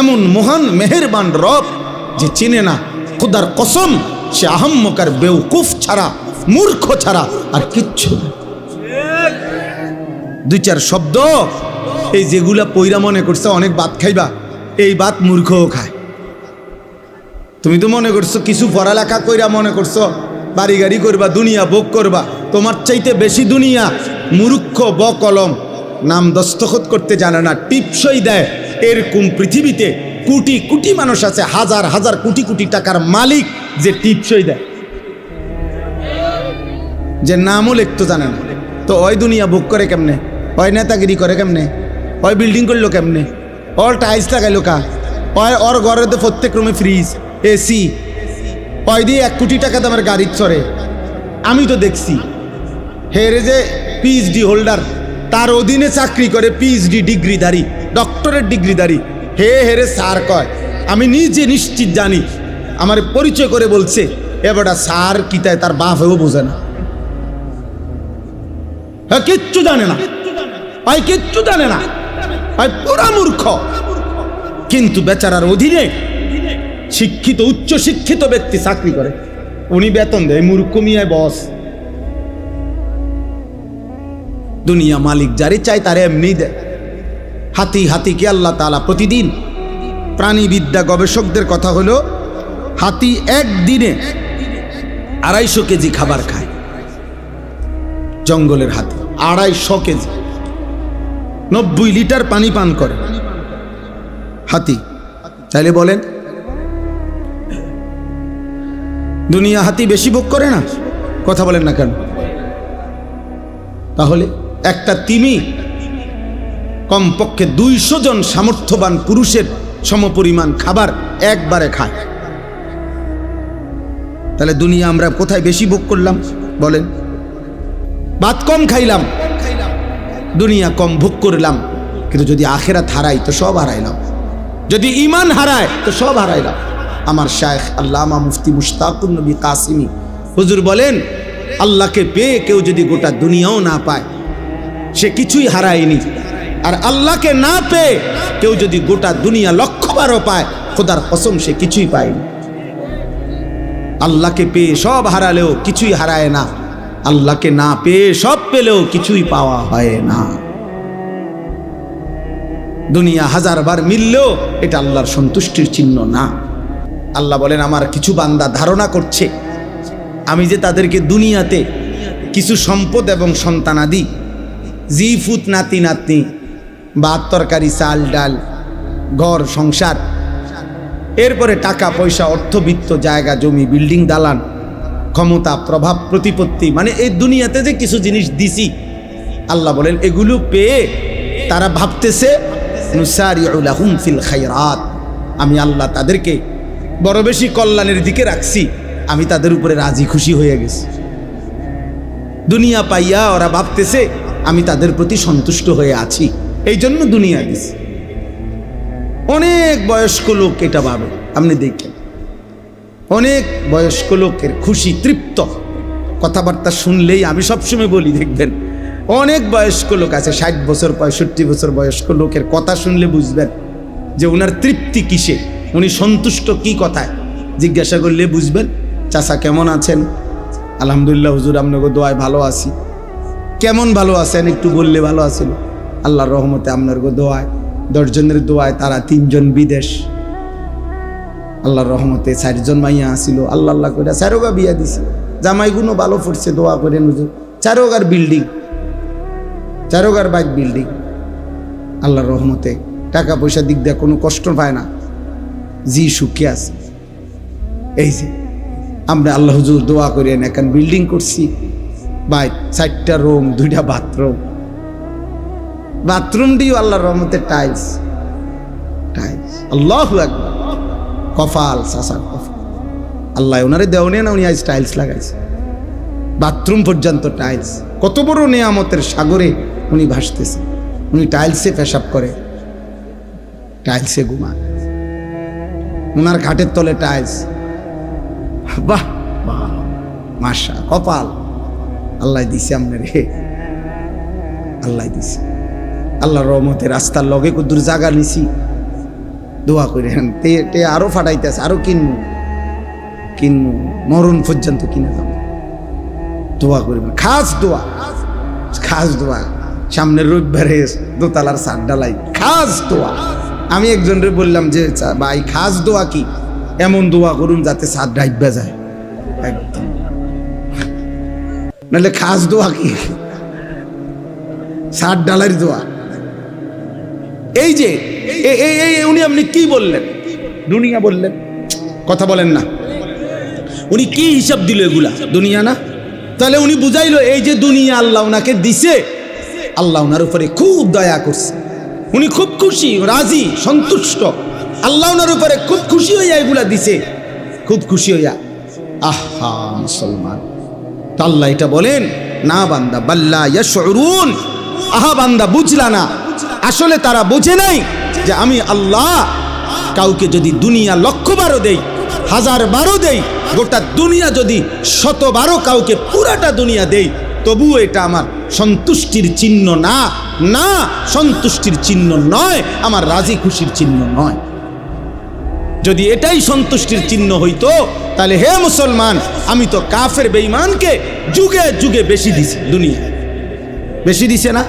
এমন মহান মেহেরবান রব যে চিনে না, খোদার কসম সে আহাম্মক আর বেউকুফ ছাড়া, মূর্খ ছাড়া আর কিচ্ছু না। দুই চার শব্দ এই যেগুলা পইরা মনে করছে অনেক ভাত খাইবা, এই ভাত মূর্খও খায়। তুমি তো মনে করছো কিছু পড়ালেখা কইরা মনে করছো বাড়ি গাড়ি করবা, দুনিয়া ভোগ করবা, তোমার চাইতে বেশি দুনিয়া মূর্খ বকলম, নাম দস্তখত করতে জানে না, টিপসই দেয়। এরকম পৃথিবীতে কোটি কোটি মানুষ আছে, হাজার হাজার কোটি কোটি টাকার মালিক যে টিপসই দেয়, যে নামও লিখতে জানে না। তো ওই দুনিয়া ভোগ করে কেমনে, ওই নেতাগিরি করে কেমনে, ওই বিল্ডিং করলো কেমনে, ওর টাইলস লাগাইলো কা, ওর ঘরে তো প্রত্যেক রুমে ফ্রিজ, এসি, ওই দিয়ে 1 কোটি টাকা দামের গাড়ি চড়ে। আমি তো দেখছি হেরে যে পিএইচডি হোল্ডার, তার অধীনে চাকরি করে পিএইচডি ডিগ্রিধারী, ডক্টরেট ডিগ্রিধারী, হেরে স্যার কয়। আমি নিজে নিশ্চিত জানি, আমার পরিচয় করে বলছে এবারটা স্যার কিতায় তার বাপেও বোঝে না, কিচ্ছু জানে না, ভাই কিচ্ছু জানে না, ভাই পুরা মূর্খ। কিন্তু বেচারার অধীনে শিক্ষিত উচ্চ শিক্ষিত ব্যক্তি চাকরি করে, উনি বেতন দেয়, মূর্খ মিয়ায় বস। দুনিয়া মালিক যারে চাই তারে এমনি দেয়। হাতি হাতিকে আল্লাহ তাআলা প্রতিদিন, প্রাণীবিদ্যা গবেষকদের কথা হলো হাতি একদিনে 250 কেজি খাবার খায়। জঙ্গলের হাতি 250 কেজি, 90 লিটার পানি পান করে হাতি। তাইলে বলেন দুনিয়া হাতি বেশি ভোগ করে না? কথা বলেন না কেন? তাহলে একটা তিমি কমপক্ষে 200 জন সামর্থ্যবান পুরুষের সমপরিমাণ খাবার একবারে খায়। তাহলে দুনিয়া আমরা কোথায় বেশি ভোগ করলাম বলেন? ভাত কম খাইলাম, দুনিয়া কম ভোগ করলাম, কিন্তু যদি আখিরাত হারাই তো সব হারাইলাম, যদি ঈমান হারায় তো সব হারাইলাম। আমার শায়েখ আল্লামা মুফতি মুশতাকুন নবী কাসিমি হুজুর বলেন, আল্লাহকে পেয়ে কেউ যদি গোটা দুনিয়াও না পায় সে কিছুই হারায়নি, আর আল্লাহকে না পেয়ে কেউ যদি গোটা দুনিয়া 1,000,000ও পায়, খোদার কসম সে কিছুই পায়নি। আল্লাহকে পেয়ে সব হারালেও কিছুই হারায় না, আল্লাহকে না পেয়ে সব পেলেও কিছুই পাওয়া হয় না। দুনিয়া 1000 বার মিললেও এটা আল্লাহর সন্তুষ্টির চিহ্ন না। আল্লাহ বলেন, আমার কিছু বান্দা ধারণা করছে আমি যে তাদেরকে দুনিয়াতে কিছু সম্পদ এবং সন্তানাদি, জিফুত নাতি নাতনি, ভাত তরকারি চাল ডাল, ঘর সংসার, এরপরে টাকা পয়সা, অর্থবিত্ত, জায়গা জমি, বিল্ডিং দালান, ক্ষমতা, প্রভাব, প্রতিপত্তি, মানে এই দুনিয়াতে যে কিছু জিনিস দিছি, আল্লাহ বলেন এগুলো পেয়ে তারা ভাবতেছে নুসারিউ লাহুম ফিল খায়রাত, আমি আল্লাহ তাদেরকে বড় বেশি কল্যাণের দিকে রাখছি, আমি তাদের উপরে রাজি খুশি হয়ে গেছি। দুনিয়া পাইয়া ওরা ভাবতেছে আমি তাদের প্রতি সন্তুষ্ট হয়ে আছি, এই জন্য দুনিয়া দিছি। অনেক বয়স্ক লোক এটা ভাবে, আপনি দেখেন অনেক বয়স্ক লোকের খুশি তৃপ্ত কথাবার্তা শুনলেই, আমি সবসময় বলি দেখবেন অনেক বয়স্ক লোক আছে 60 বছর 65 বছর বয়স্ক লোকের কথা শুনলে বুঝবেন যে ওনার তৃপ্তি কিসে, উনি সন্তুষ্ট কি কথায়। জিজ্ঞাসা করলে বুঝবেন, চাচা কেমন আছেন? আলহামদুলিল্লাহ হুজুর আপনাকে দোয়ায় ভালো আছি। কেমন ভালো আছেন একটু বললে ভালো আছেন। আল্লাহর রহমতে আপনার দোয়ায় 10 জনের দোয়ায় তারা 3 জন বিদেশ, আল্লাহর রহমতে 4 জন মাইয়া আসিল, আল্লাহ আল্লাহ করে 4গা বিয়া দিছে, জামাইগুলো ভালো পড়ছে, দোয়া করেন হুজুর। 4গার বিল্ডিং, 4গার বাইক বিল্ডিং, আল্লাহর রহমতে টাকা পয়সা দিক দিয়ে কোনো কষ্ট পায় না, জি সুখে আছে। এই যে আমরা আল্লাহ হুজুর দোয়া করেন, এখন বিল্ডিং করছি, ভাই 4টা রুম, 2টা বাথরুম, বাথরুম দিও আল্লাহর রহমতে টাইলস, টাইলস, আল্লাহু আকবার। কফাল সাসার কফাল, আল্লাহ ওনারে দেওয়া না, উনি আজ টাইলস লাগাইছে, বাথরুম পর্যন্ত টাইলস। কত বড় নিয়ামতের সাগরে উনি ভাসতেছে। উনি টাইলসে পেশাব করে, টাইলসে ঘুমান, ওনার ঘাটের তলে টাইলস। বাহ বাহ, মাশা, কপাল আল্লাহ দিছে আপনার, হে আল্লাহ দিছে। আল্লাহর রহমতে রাস্তার লগে কদ্দুর জায়গা নিছি, দোয়া করেন, তে আরো ফাটাইতেছে, আরো কিনবো মরণ পর্যন্ত কিনে যাব। দোয়া করবেন, খাস দোয়া। সামনের রবিবারে দোতলার ছাদ ঢালাই, খাস দোয়া। আমি একজনরে বললাম যে ভাই খাস দোয়া কি? এমন দোয়া করুন যাতে ছাদ ডাইবা যায় একদম, নাহলে খাস দোয়া কি? ছাদ ঢালাইর দোয়া। এই যে উনি আপনি কি বললেন? দুনিয়া বললেন, কথা বলেন না। উনি কি হিসাব দিল? এগুলা দুনিয়া না? তাহলে উনি বুঝাইলো এই যে দুনিয়া আল্লাহ ওনাকে দিছে, আল্লাহ ওনার উপরে খুব দয়া করছে, উনি খুব খুশি, রাজি, সন্তুষ্ট। আল্লাহ ওনার উপরে খুব খুশি হইয়া এগুলা দিছে, খুব খুশি হইয়া। আহা মুসলমান, তো আল্লাহ এটা বলেন না বান্দা, বাল্লা ইয়াশউরুন, আহা বান্দা বুঝলা না, আসলে তারা বোঝে নাই যে আমি আল্লাহ কাউকে যদি দুনিয়া 1,000,000 দেই, 1000 দেই, গোটা দুনিয়া যদি 100 কাউকে পুরাটা দুনিয়া দেই, তবুও এটা আমার সন্তুষ্টির চিহ্ন না, না সন্তুষ্টির চিহ্ন নয়, আমার রাজি খুশির চিহ্ন নয়। যদি এটাই সন্তুষ্টির চিহ্ন হইতো, তাহলে হে মুসলমান, আমি তো কাফের বেঈমানকে যুগে যুগে বেশি দিছি, দুনিয়া বেশি দিছে না?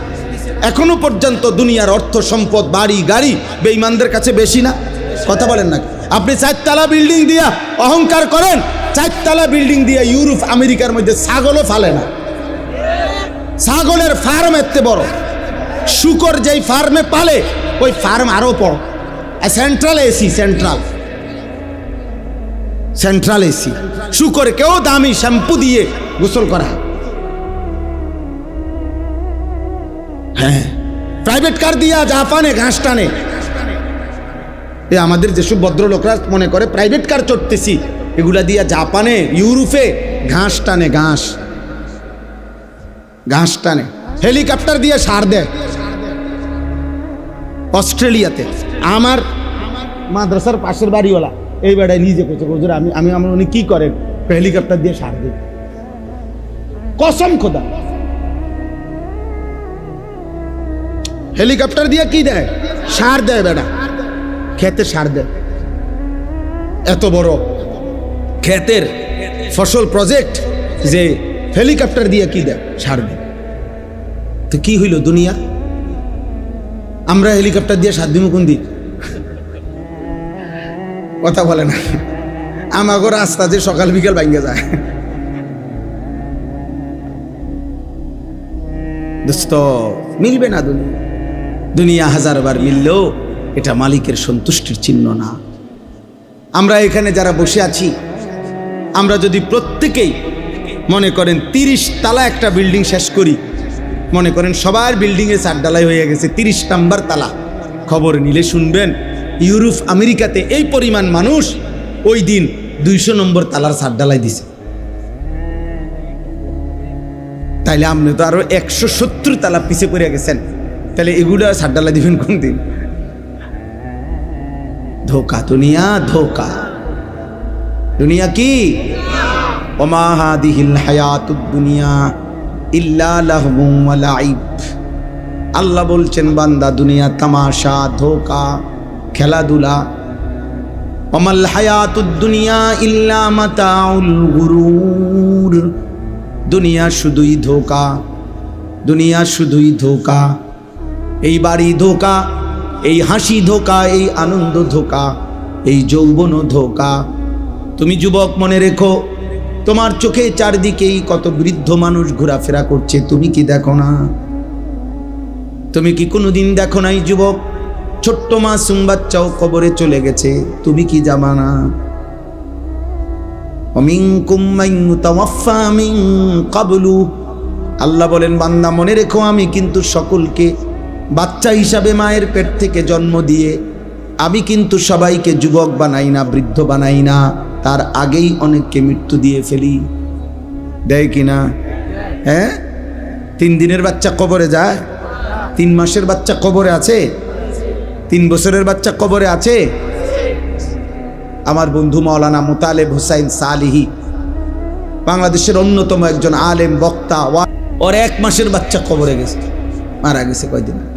এখনো পর্যন্ত দুনিয়ার অর্থ সম্পদ, বাড়ি গাড়ি বেঈমানদের কাছে বেশি না? কথা বলেন না? আপনি 4 তলা বিল্ডিং দিয়া অহংকার করেন, 4 তলা বিল্ডিং দিয়া ইউরোপ আমেরিকার মধ্যে ছাগলও ফালে না। ছাগলের ফার্ম এত বড়, শুকর যেই ফার্মে পালে ওই ফার্ম আরো বড়, সেন্ট্রাল এসি, সেন্ট্রাল এসি। শুকরকেও দামি শ্যাম্পু দিয়ে গোসল করা। হ্যাঁ, প্রাইভেট কার দিয়া জাপানে ঘাস টানে। এ আমাদের যেসব ভদ্রলোকরা মনে করে প্রাইভেট কার চড়তেছি, এগুলা দিয়া জাপানে, ইউরোপে ঘাস টানে, ঘাস টানে। হেলিকপ্টার দিয়ে সার দেয় অস্ট্রেলিয়াতে। আমার মাদ্রাসার পাশের বাড়িওয়ালা এই বেড়ায় নিজে করছে, আমি উনি কি করেন? হেলিকপ্টার দিয়ে সার দেয়, কসম খোদা। হেলিকপ্টার দিয়ে কি দেয়? সার দেয় বেড়া, খেতে সার দেয়। এত বড় ক্ষেতের ফসল প্রজেক্ট যে হেলিকপ্টার দিয়ে কি দেয়? সার দেয়। তো কি হইল দুনিয়া? আমরা হেলিকপ্টার দিয়ে সার দিব কোন দিন? কথা বলে না। আমাগো রাস্তা যে সকাল বিকাল ভাঙ্গে যায়। দোস্ত, মিলবে না দুনিয়া 1000 বার মিললেও এটা মালিকের সন্তুষ্টির চিহ্ন না। আমরা এখানে যারা বসে আছি, আমরা যদি প্রত্যেকেই মনে করেন 30 তালা একটা বিল্ডিং শেষ করি, মনে করেন সবার বিল্ডিংয়ে ছাদ ঢালাই হয়ে গেছে, 30 নম্বর তালা, খবর নিলে শুনবেন ইউরোপ আমেরিকাতে এই পরিমাণ মানুষ ওই দিন 200 নম্বর তালার ছাদ ঢালাই দিছে। তাইলে আপনি তো আরো 170 তালা পিছে পড়ে গেছেন, তাহলে এগুলো ছাদ ঢালাই দিবেন কোন দিন? ধোকা দুনিয়া, ধোকা দুনিয়া। কি ওমা হাদিহিল হায়াতুদ দুনিয়া ইল্লা লাহবুন ওয়া লাইব। আল্লাহ বলছেন বান্দা দুনিয়া তামাশা, ধোকা, খেলাধুলা। ওমাল হায়াতুদ দুনিয়া ইল্লা মাতাউল গুরুর। দুনিয়া শুধুই ধোকা, দুনিয়া শুধুই ধোকা। এই বাড়ি ধোকা, এই হাসি ধোকা, এই আনন্দ ধোকা, এই যৌবন ধোকা। তুমি যুবক মনে রেখো, তোমার চোখে চারদিকেই কত বৃদ্ধ মানুষ ঘোরাফেরা করছে, তুমি কি দেখো না? তুমি কি কোনোদিন দেখো নাই যুবক, ছোট্ট মাসুম বাচ্চাও কবরে চলে গেছে, তুমি কি জানো না? ওমিনকুম মান ইউতাওয়াফা মিন ক্বাবলু। আল্লাহ বলেন বান্দা মনে রেখো, আমি কিন্তু সকলকে বাচ্চা হিসাবে মায়ের পেট থেকে জন্ম দিয়ে আমি কিন্তু সবাইকে যুবক বানাই না, বৃদ্ধ বানাই না, তার আগেই অনেককে মৃত্যু দিয়ে ফেলি। দেয় কিনা? হ্যাঁ, 3 দিনের বাচ্চা কবরে যায়, 3 মাসের বাচ্চা কবরে আছে, 3 বছরের বাচ্চা কবরে আছে। আমার বন্ধু মাওলানা মুতালেব হুসাইন সালিহি, বাংলাদেশের অন্যতম একজন আলেম বক্তা, ওর 1 মাসের বাচ্চা কবরে গেছে, মারা গেছে কয়দিন আগে।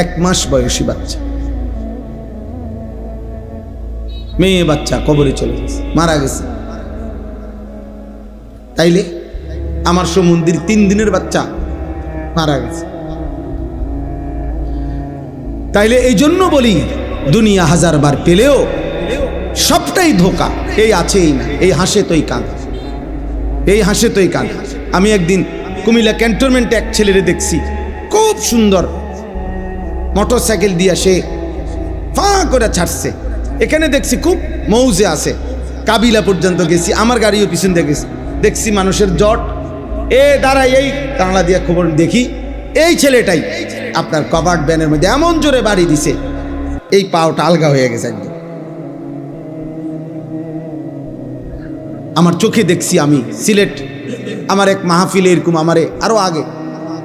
1 মাস বয়সী বাচ্চা। মেয়ে বাচ্চা কবরে চলে গেছে, মারা গেছে। তাইলে আমার সমুদ্রের 3 দিনের বাচ্চা মারা গেছে। তাইলে এই জন্য বলি দুনিয়া 1000 বার পেলেও সবটাই ধোকা। এই আছেই না, এই হাসে তোই কাঁদ, এই হাসে তোই কাঁদ। আমি একদিন কুমিল্লা ক্যান্টনমেন্টে এক ছেলেরে দেখছি, খুব সুন্দর মোটর সাইকেল দিয়ে সে ফাঁ করে ছাড়ছে। এখানে দেখছি খুব মৌজে আছে, কাবিলা পর্যন্ত গেছি, আমার গাড়িও পিছন দিয়ে গেছি, দেখছি মানুষের জট। দাঁড়াই, এই কাঁড়া দিয়া খবর দেখি এই ছেলেটাই আপনার কভার্ড ভ্যানের মধ্যে এমন জোরে বাড়ি দিছে, এই পাওটা আলগা হয়ে গেছে একদম। আমার চোখে দেখছি। আমি সিলেট আমার এক মাহফিলে এরকম আমারে আরো আগে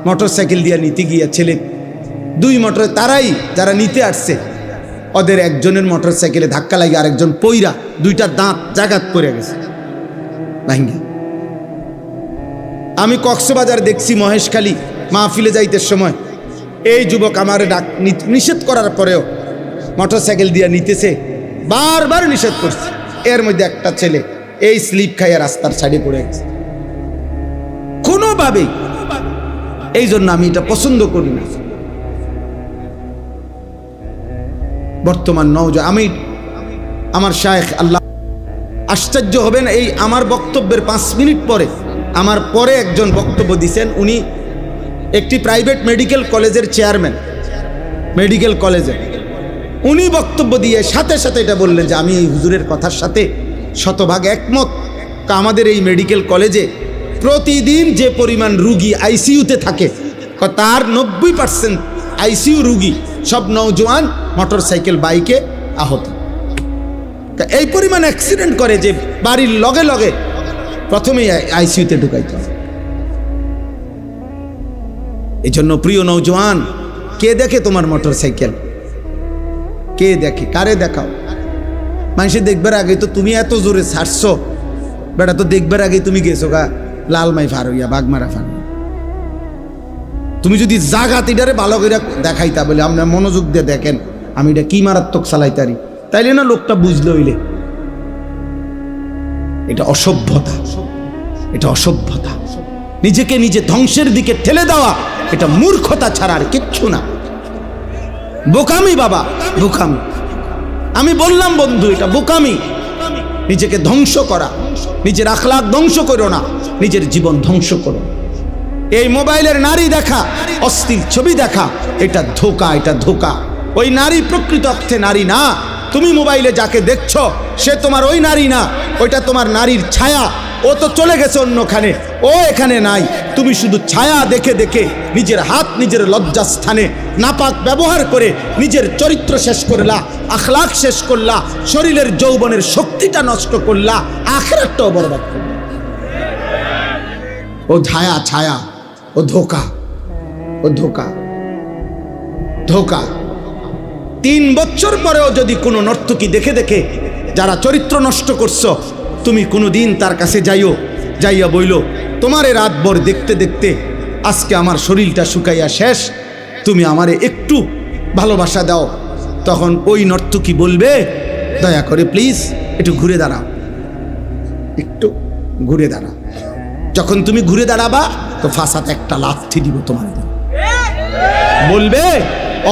মোটর সাইকেল দিয়ে নিতে গিয়া ছেলে 2 মোটরে, তারাই যারা নিতে আসছে, ওদের একজনের মোটর সাইকেলে ধাক্কা লাগে আরেকজন পইরা 2টা দাঁত জাগাত পড়ে গেছে ভাঙ্গা। আমি কক্সবাজার দেখছি মহেশখালী মাহফিলে যাইতে সময় এই যুবক আমারে নিষেধ করার পরেও মোটর সাইকেল দিয়ে নিতেছে, বারবার নিষেধ করছে। এর মধ্যে একটা ছেলে এই স্লিপ খাইয়া রাস্তার সাইডে পড়ে গেছে কোনোভাবেই। এই জন্য আমি এটা পছন্দ করি না। বর্তমান আমি আমার শায়েখ, আল্লাহ আশ্চর্য হবেন, এই আমার বক্তব্যের 5 মিনিট পরে আমার পরে একজন বক্তব্য দিয়েছেন। উনি একটি প্রাইভেট মেডিকেল কলেজের চেয়ারম্যান, মেডিকেল কলেজের। উনি বক্তব্য দিয়ে সাথে সাথে এটা বললেন যে আমি এই হুজুরের কথার সাথে শতভাগ একমত। আমাদের এই মেডিকেল কলেজে প্রতিদিন যে পরিমাণ রুগী আইসিইউতে থাকে, তার 90% আইসিইউ রুগী সব নওজোয়ান মোটর সাইকেল বাইকে আহত। এই পরিমাণ অ্যাক্সিডেন্ট করে যে বাড়ির লগে লগে প্রথমেই আইসিইউতে ঢুকাইতে হবে। এই জন্য প্রিয় নওজোয়ান, কে দেখে তোমার মোটর সাইকেল? কে দেখে? কারে দেখাও? মানুষে দেখবার আগে তো তুমি এত জোরে ছাড়ছো, বেটা তো দেখবার আগে তুমি গেছো গা লালমাই ফার হইয়া, বাগমারা ফার। তুমি যদি জাগাত এটারে ভালো করে দেখাইতা, বলে আপনার মনোযোগ দিয়ে দেখেন আমি এটা কি মারাত্মক চালাইতারি, তাইলে না লোকটা বুঝলো হইলে। এটা অসভ্যতা, এটা অসভ্যতা। নিজেকে নিজে ধ্বংসের দিকে ঠেলে দেওয়া, এটা মূর্খতা ছাড়া আর কিচ্ছু না। বোকামি বাবা, বোকামি। আমি বললাম বন্ধু, এটা বোকামি। নিজেকে ধ্বংস করা, নিজের আখলাক ধ্বংস করো না, নিজের জীবন ধ্বংস করো। এই মোবাইলের নারী দেখা, অশ্লীল ছবি দেখা, এটা ধোঁকা, এটা ধোঁকা। ওই নারী প্রকৃত অর্থে নারী না। তুমি মোবাইলে যাকে দেখছো সে তোমার ওই নারী না, ওইটা তোমার নারীর ছায়া। ও তো চলে গেছে অন্যখানে, ও এখানে নাই। তুমি শুধু ছায়া দেখে দেখে নিজের হাত নিজের লজ্জাস্থানে নাপাক ব্যবহার করে নিজের চরিত্র শেষ করলা, আখলাক শেষ করলা, শরীরের যৌবনের শক্তিটা নষ্ট করলা, আখিরাতটাও বরবাদ করলা। ও ছায়া, ছায়া, ও ধোঁকা, ও ধোঁকা, ধোঁকা। 3 বছর পরেও যদি কোনো নর্তকী দেখে দেখে যারা চরিত্র নষ্ট করছো, তুমি কোনোদিন তার কাছে যাইয়া বইল, তোমারে রাতভর দেখতে দেখতে আজকে আমার শরীরটা শুকাইয়া শেষ, তুমি আমারে একটু ভালোবাসা দাও। তখন ওই নর্তকী বলবে, দয়া করে প্লিজ একটু ঘুরে দাঁড়াও, একটু ঘুরে দাঁড়াও। যখন তুমি ঘুরে দাঁড়াবা তো ফাঁসাতে একটা লাথি দিব তোমার। বলবে,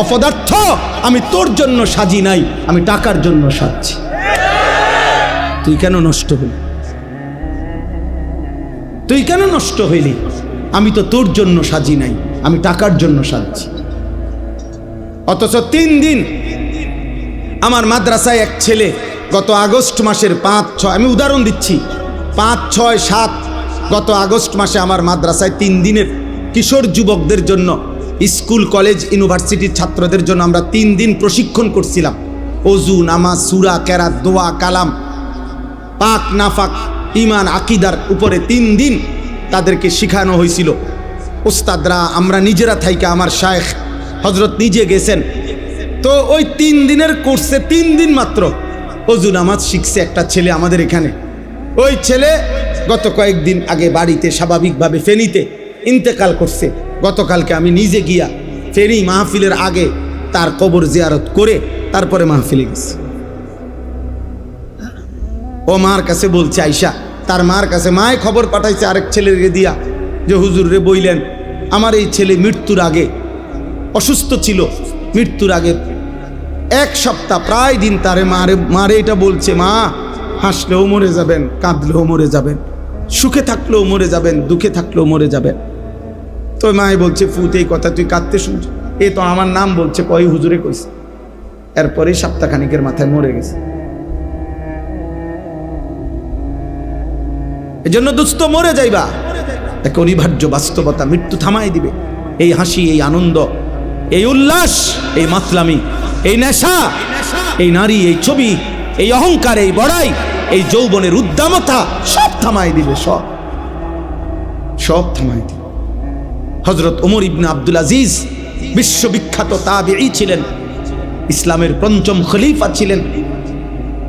অপদার্থ, আমি তোর জন্য সাজি নাই, আমি টাকার জন্য সাজছি। তুই কেন নষ্ট হলি? তুই কেন নষ্ট হইলি? আমি তো তোর জন্য সাজি নাই, আমি টাকার জন্য সাজছি। অথচ 3 দিন আমার মাদ্রাসায় এক ছেলে গত আগস্ট মাসের 5-6, আমি উদাহরণ দিচ্ছি, 5, 6, 7 গত আগস্ট মাসে আমার মাদ্রাসায় 3 দিনের কিশোর যুবকদের জন্য, স্কুল কলেজ ইউনিভার্সিটির ছাত্রদের জন্য আমরা 3 দিন প্রশিক্ষণ করছিলাম। ওযু, নামাজ, সূরা, কেরাত, দোয়া, কালাম, পাক নাফাক, ঈমান, আকীদার উপরে 3 দিন তাদেরকে শেখানো হয়েছিল। ওস্তাদরা, আমরা নিজেরা থাইকা, আমার শায়েখ হযরত নিজে গেছেন। তো ওই 3 দিনের কোর্সে 3 দিন মাত্র ওযু নামাজ শিখছে একটা ছেলে আমাদের এখানে। ওই ছেলে গত কয়েকদিন আগে বাড়িতে স্বাভাবিকভাবে ফেনীতে ইন্তেকাল করছে। গতকালকে আমি নিজে গিয়া ফেনী মাহফিলের আগে তার কবর জিয়ারত করে তারপরে মাহফিলে গেছি। ও মার কাছে বলছে আইসা, তার মার কাছে মায় খবর পাঠাইছে আরেক ছেলেকে দিয়া যে হুজুর রে বইলেন আমার এই ছেলে মৃত্যুর আগে অসুস্থ ছিল, মৃত্যুর আগে 1 সপ্তাহ প্রায় দিন তারে মারে এটা বলছে, মা হাসলেও মরে যাবেন, কাঁদলেও মরে যাবেন, সুখে থাকলেও মরে যাবেন, দুঃখে থাকলেও মরে যাবেন। তো মায়ে বলছে, ফুত এই কথা তুই কাঁদতে শুনছ? এ তো আমার নাম বলছে, কয় হুজুরে কইছে। এরপরে সপ্তাহখানিকের মাথায় মরে গেছে। এজন্য দুস্থ মরে যাইবা, এক অনিবার্য বাস্তবতা, মৃত্যু থামাই দিবে। এই হাসি, এই আনন্দ, এই উল্লাস, এই মাতলামি, এই নেশা, এই নারী, এই ছবি, এই অহংকার, এই বড়াই, এই যৌবনের উদ্দামতা সব থামাই দিবে, সব থামাই দিবে। হযরত ওমর ইবনে আব্দুল আজিজ বিশ্ববিখ্যাত তাবেঈ ছিলেন, ইসলামের পঞ্চম খলিফা ছিলেন।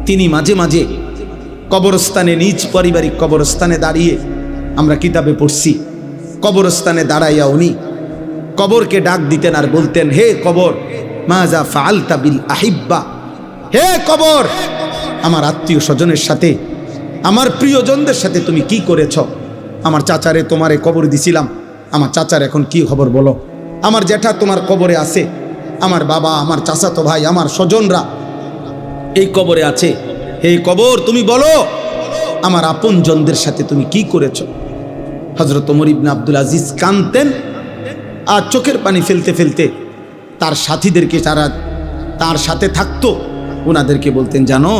তিনি মাঝে মাঝে কবরস্থানে, নিজ পারিবারিক কবরস্থানে দাঁড়িয়ে, আমরা কিতাবে পড়ছি, কবরস্থানে দাঁড়াইয়া উনি কবরকে ডাক দিতেন আর বলতেন, হে কবর, মাজা ফাআলতা বিল আহিব্বা, হে কবর, আমার আত্মীয় স্বজনের সাথে, আমার প্রিয়জনদের সাথে তুমি কি করেছ? আমার চাচারে তোমারে কবর দিছিলাম, আমার চাচার এখন কি খবর বলো? আমার জ্যাঠা তোমার কবরে আছে, আমার বাবা, আমার চাচাতো ভাই, আমার স্বজনরা এই কবরে আছে, হে কবর তুমি বলো আমার আপনজনদের সাথে তুমি কি করেছ? হযরত ওমর ইবনে আব্দুল আজিজ কাঁদতেন আর চোখের পানি ফেলতে ফেলতে তার সাথীদেরকে, যারা তার সাথে থাকতো, ওনাদেরকে বলতেন, জানো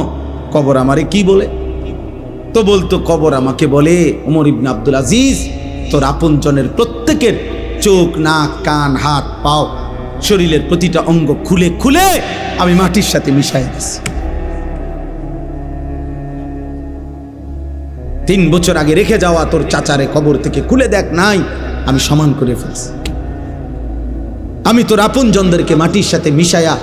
কবর আমারে কি বলে? তো বলতো, কবর আমাকে বলে, ওমর ইবনে আব্দুল আজিজ, তোর আপনজনের প্রত্যেকের চোখ, নাক, কান, হাত, পাও, শরীরের প্রতিটা অঙ্গ খুলে খুলে আমি মাটির সাথে মিশাই দিছি। 3 বছর আগে রেখে যাওয়া তোর চাচারে কবর থেকে খুলে দেখ, নাই, আমি সমান করে ফেলছি। আমি তোর আপনজনদেরকে মাটির সাথে মিশাইয়া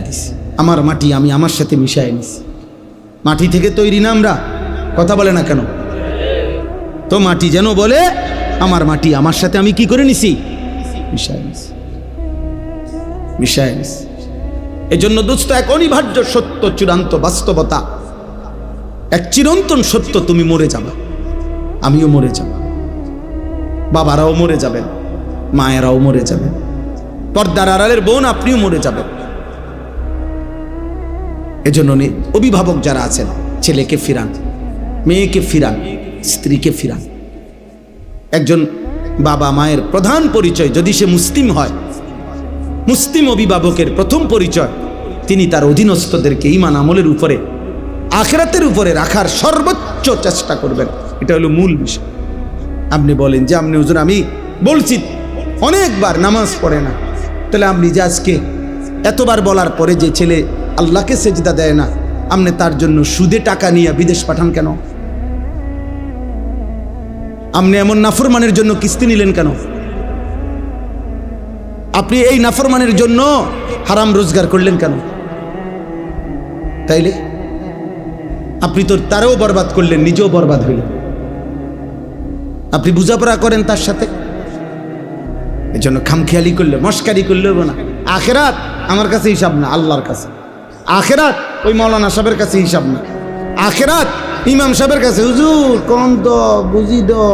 দিছি। আমার মাটি আমি আমার সাথে মিশাই নিছি। মাটি থেকে তৈরি না আমরা, কথা বলে না কেন? তো মাটি যেন বলে, আমার মাটি আমার সাথে আমি কি করে নিছি? মিশাই নিছি, মিশাই নিছি। এজন্য দোস্ত, এক অনিবার্য সত্য, চূড়ান্ত বাস্তবতা, এক চিরন্তন সত্য, তুমি মরে যাবে, আমিও মরে যাব, বাবারাও মরে যাবেন, মায়েরাও মরে যাবেন, পর্দার আড়ালের বোন আপনিও মরে যাবেন। এজন্য অভিভাবক যারা আছেন, ছেলেকে ফিরান, মেয়েকে ফিরান, স্ত্রীকে ফিরান। একজন বাবা মায়ের প্রধান পরিচয়, যদি সে মুসলিম হয়, মুসলিম অভিভাবকের প্রথম পরিচয়, তিনি তার অধীনস্থদেরকে ঈমান আমলের উপরে, আখিরাতের উপরে রাখার সর্বোচ্চ চেষ্টা করবেন। এটা হলো মূল বিষয়। আপনি বলেন যে, আপনি হুজুর আমি বলছি অনেকবার নামাজ পড়ে না, তাহলে আপনি যে আজকে এতবার বলার পরে যে ছেলে আল্লাহকে সেজদা দেয় না, আপনি তার জন্য সুদে টাকা নিয়ে বিদেশ পাঠান কেন? আপনি এমন নাফরমানের জন্য কিস্তি নিলেন কেন? আপনি এই নাফরমানের জন্য হারাম রোজগার করলেন কেন? তাইলে আপনি তো তারও বরবাদ করলেন, নিজেও বরবাদ হইলেন। আপনি বুঝাপড়া করেন তার সাথে, এজন্য খামখেয়ালি করলে, মস্কারি করলে হবে না। আখেরাত আমার কাছে হিসাব না, আল্লাহর কাছে। আখেরাত ওই মৌলানা সাহেবের কাছে হিসাব না, আখেরাত ইমাম সাহেবের কাছে। হুজুর কম তো বুঝি তো,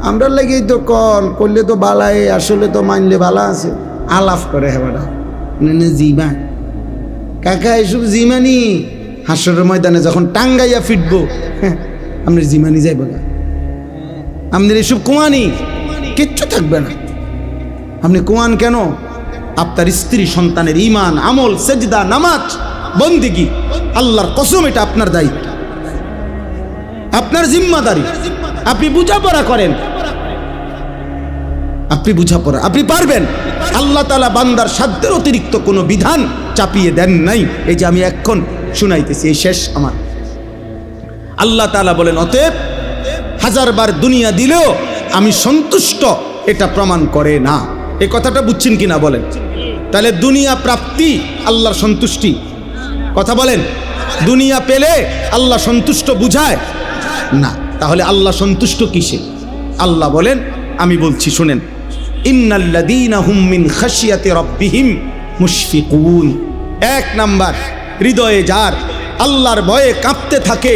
আমরা লেগেই তো কল করলে তো বালাই, আসলে তো মানলে বালা আছে, আলাফ করে হেবাটা জিমা কাকা, এসব জিমানি হাসরের ময়দানে যখন টাঙ্গাইয়া ফিটবো, আপনার জিমানি যাইব না, আপনার এসব কুয়ানি কিচ্ছু থাকবে না। আপনি কুয়ান কেন? আপনার স্ত্রী সন্তানের ঈমান, আমল, সেজদা, নামাজ, বন্দেগী, আল্লাহর কসম এটা আপনার দায়িত্ব, আপনার জিম্মাদারি। আপনি বুঝাপড়া করেন, আপনি বুঝাপড়া, আপনি পারবেন। আল্লাহ তাআলা বান্দার সাধ্যের অতিরিক্ত কোনো বিধান চাপিয়ে দেন নাই। এই যে আমি এখন শুনাইতেছি, এই শেষ আমার। আল্লাহ তাআলা বলেন, অতএব 1000 বার দুনিয়া দিলেও আমি সন্তুষ্ট, এটা প্রমাণ করে না। এই কথাটা বুঝছেন কিনা বলেন? তাহলে দুনিয়া প্রাপ্তি আল্লাহর সন্তুষ্টি, কথা বলেন? দুনিয়া পেলে আল্লাহ সন্তুষ্ট বুঝায় না। তাহলে আল্লাহ সন্তুষ্ট কিসে? আল্লাহ বলেন, আমি বলছি শুনেন, ইন্নাল্লাযীনা হুম মিন খাশিয়াতি রাব্বিহিম মুশফিকুন। 1 নাম্বার, হৃদয়ে যার আল্লাহর ভয়ে কাঁপতে থাকে,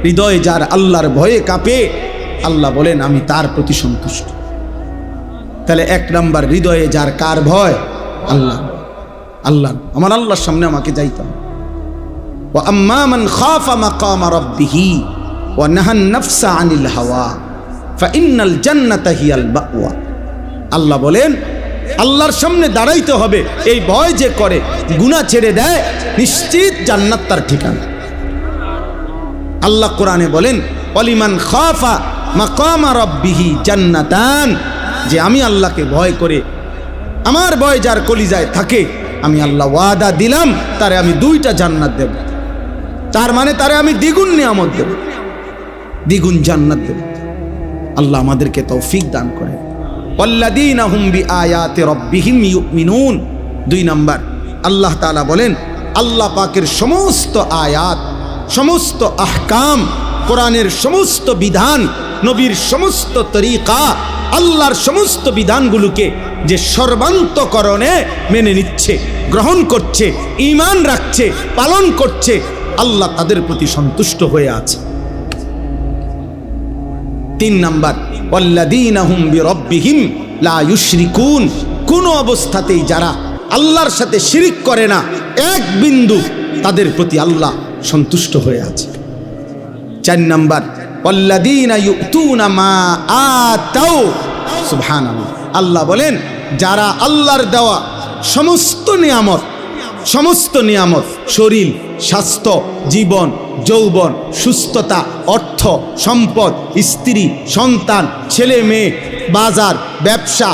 হৃদয় যার আল্লাহর ভয়ে কাঁপে, আল্লাহ বলেন আমি তার প্রতি সন্তুষ্ট। তাহলে এক নাম্বার, হৃদয়ে যার কার ভয়? আল্লাহ। আল্লাহ, আমার আল্লাহর সামনে আমাকে যাইতে হবে। ওয়া আম্মা মান খাফা মাকামা রাব্বিহি ওয়া নাহান নাফসা আনিল হাওয়া ফাইন্নাল জান্নাতা হিয়াল মাওয়া। আল্লাহ বলেন আল্লাহর সামনে দাঁড়াইতে হবে, এই ভয় যে করে, গুনাহ ছেড়ে দেয়, নিশ্চিত জান্নাত তার ঠিকানা। আল্লাহ কোরআনে বলেন ওয়ালিমান খাফা মাকামা রাব্বিহি জান্নাতান, যে আমি আল্লাহকে ভয় করে, আমার ভয় যার কলিজায় থাকে, আমি আল্লাহ ওয়াদা দিলাম তারে আমি 2টা জান্নাত দেব। তার মানে তারে আমি দ্বিগুণ নিয়ামত দেব, দ্বিগুণ জান্নাত দেব। আল্লাহ আমাদেরকে তৌফিক দান করে। ওয়াল্লাযীনা হুম বিআয়াতি রাব্বিহিম ইউমিনুন। 2 নাম্বার, আল্লাহ তাআলা বলেন আল্লাহ পাকের সমস্ত আয়াত, সমস্ত আহকাম, কোরআনের সমস্ত বিধান, নবীর সমস্ত তরিকা, আল্লাহর সমস্ত বিধানগুলোকে যে সর্বান্তকরণে মেনে নিচ্ছে, গ্রহণ করছে, ঈমান রাখছে, পালন করছে, আল্লাহ তাদের প্রতি সন্তুষ্ট হয়ে আছে। 3 নাম্বার, ওয়াল্লাযীনা হুম বিরাব্বিহিম লা ইউশরিকুন। কোন অবস্থাতেই যারা আল্লাহর সাথে শিরিক করে না, এক বিন্দু, তাদের প্রতি আল্লাহ সন্তুষ্ট হয়ে আছে। 4 নাম্বার, ওয়াল্লাযীনা ইউতুনা মা আতাউ। সুবহানাল্লাহ। আল্লাহ বলেন যারা আল্লাহর দেওয়া সমস্ত নিয়ামত, সমস্ত নিয়ামত, শরীর, স্বাস্থ্য, জীবন, যৌবন, সুস্থতা, অর্থ, সম্পদ, স্ত্রী, সন্তান, ছেলে মেয়ে, বাজার, ব্যবসা,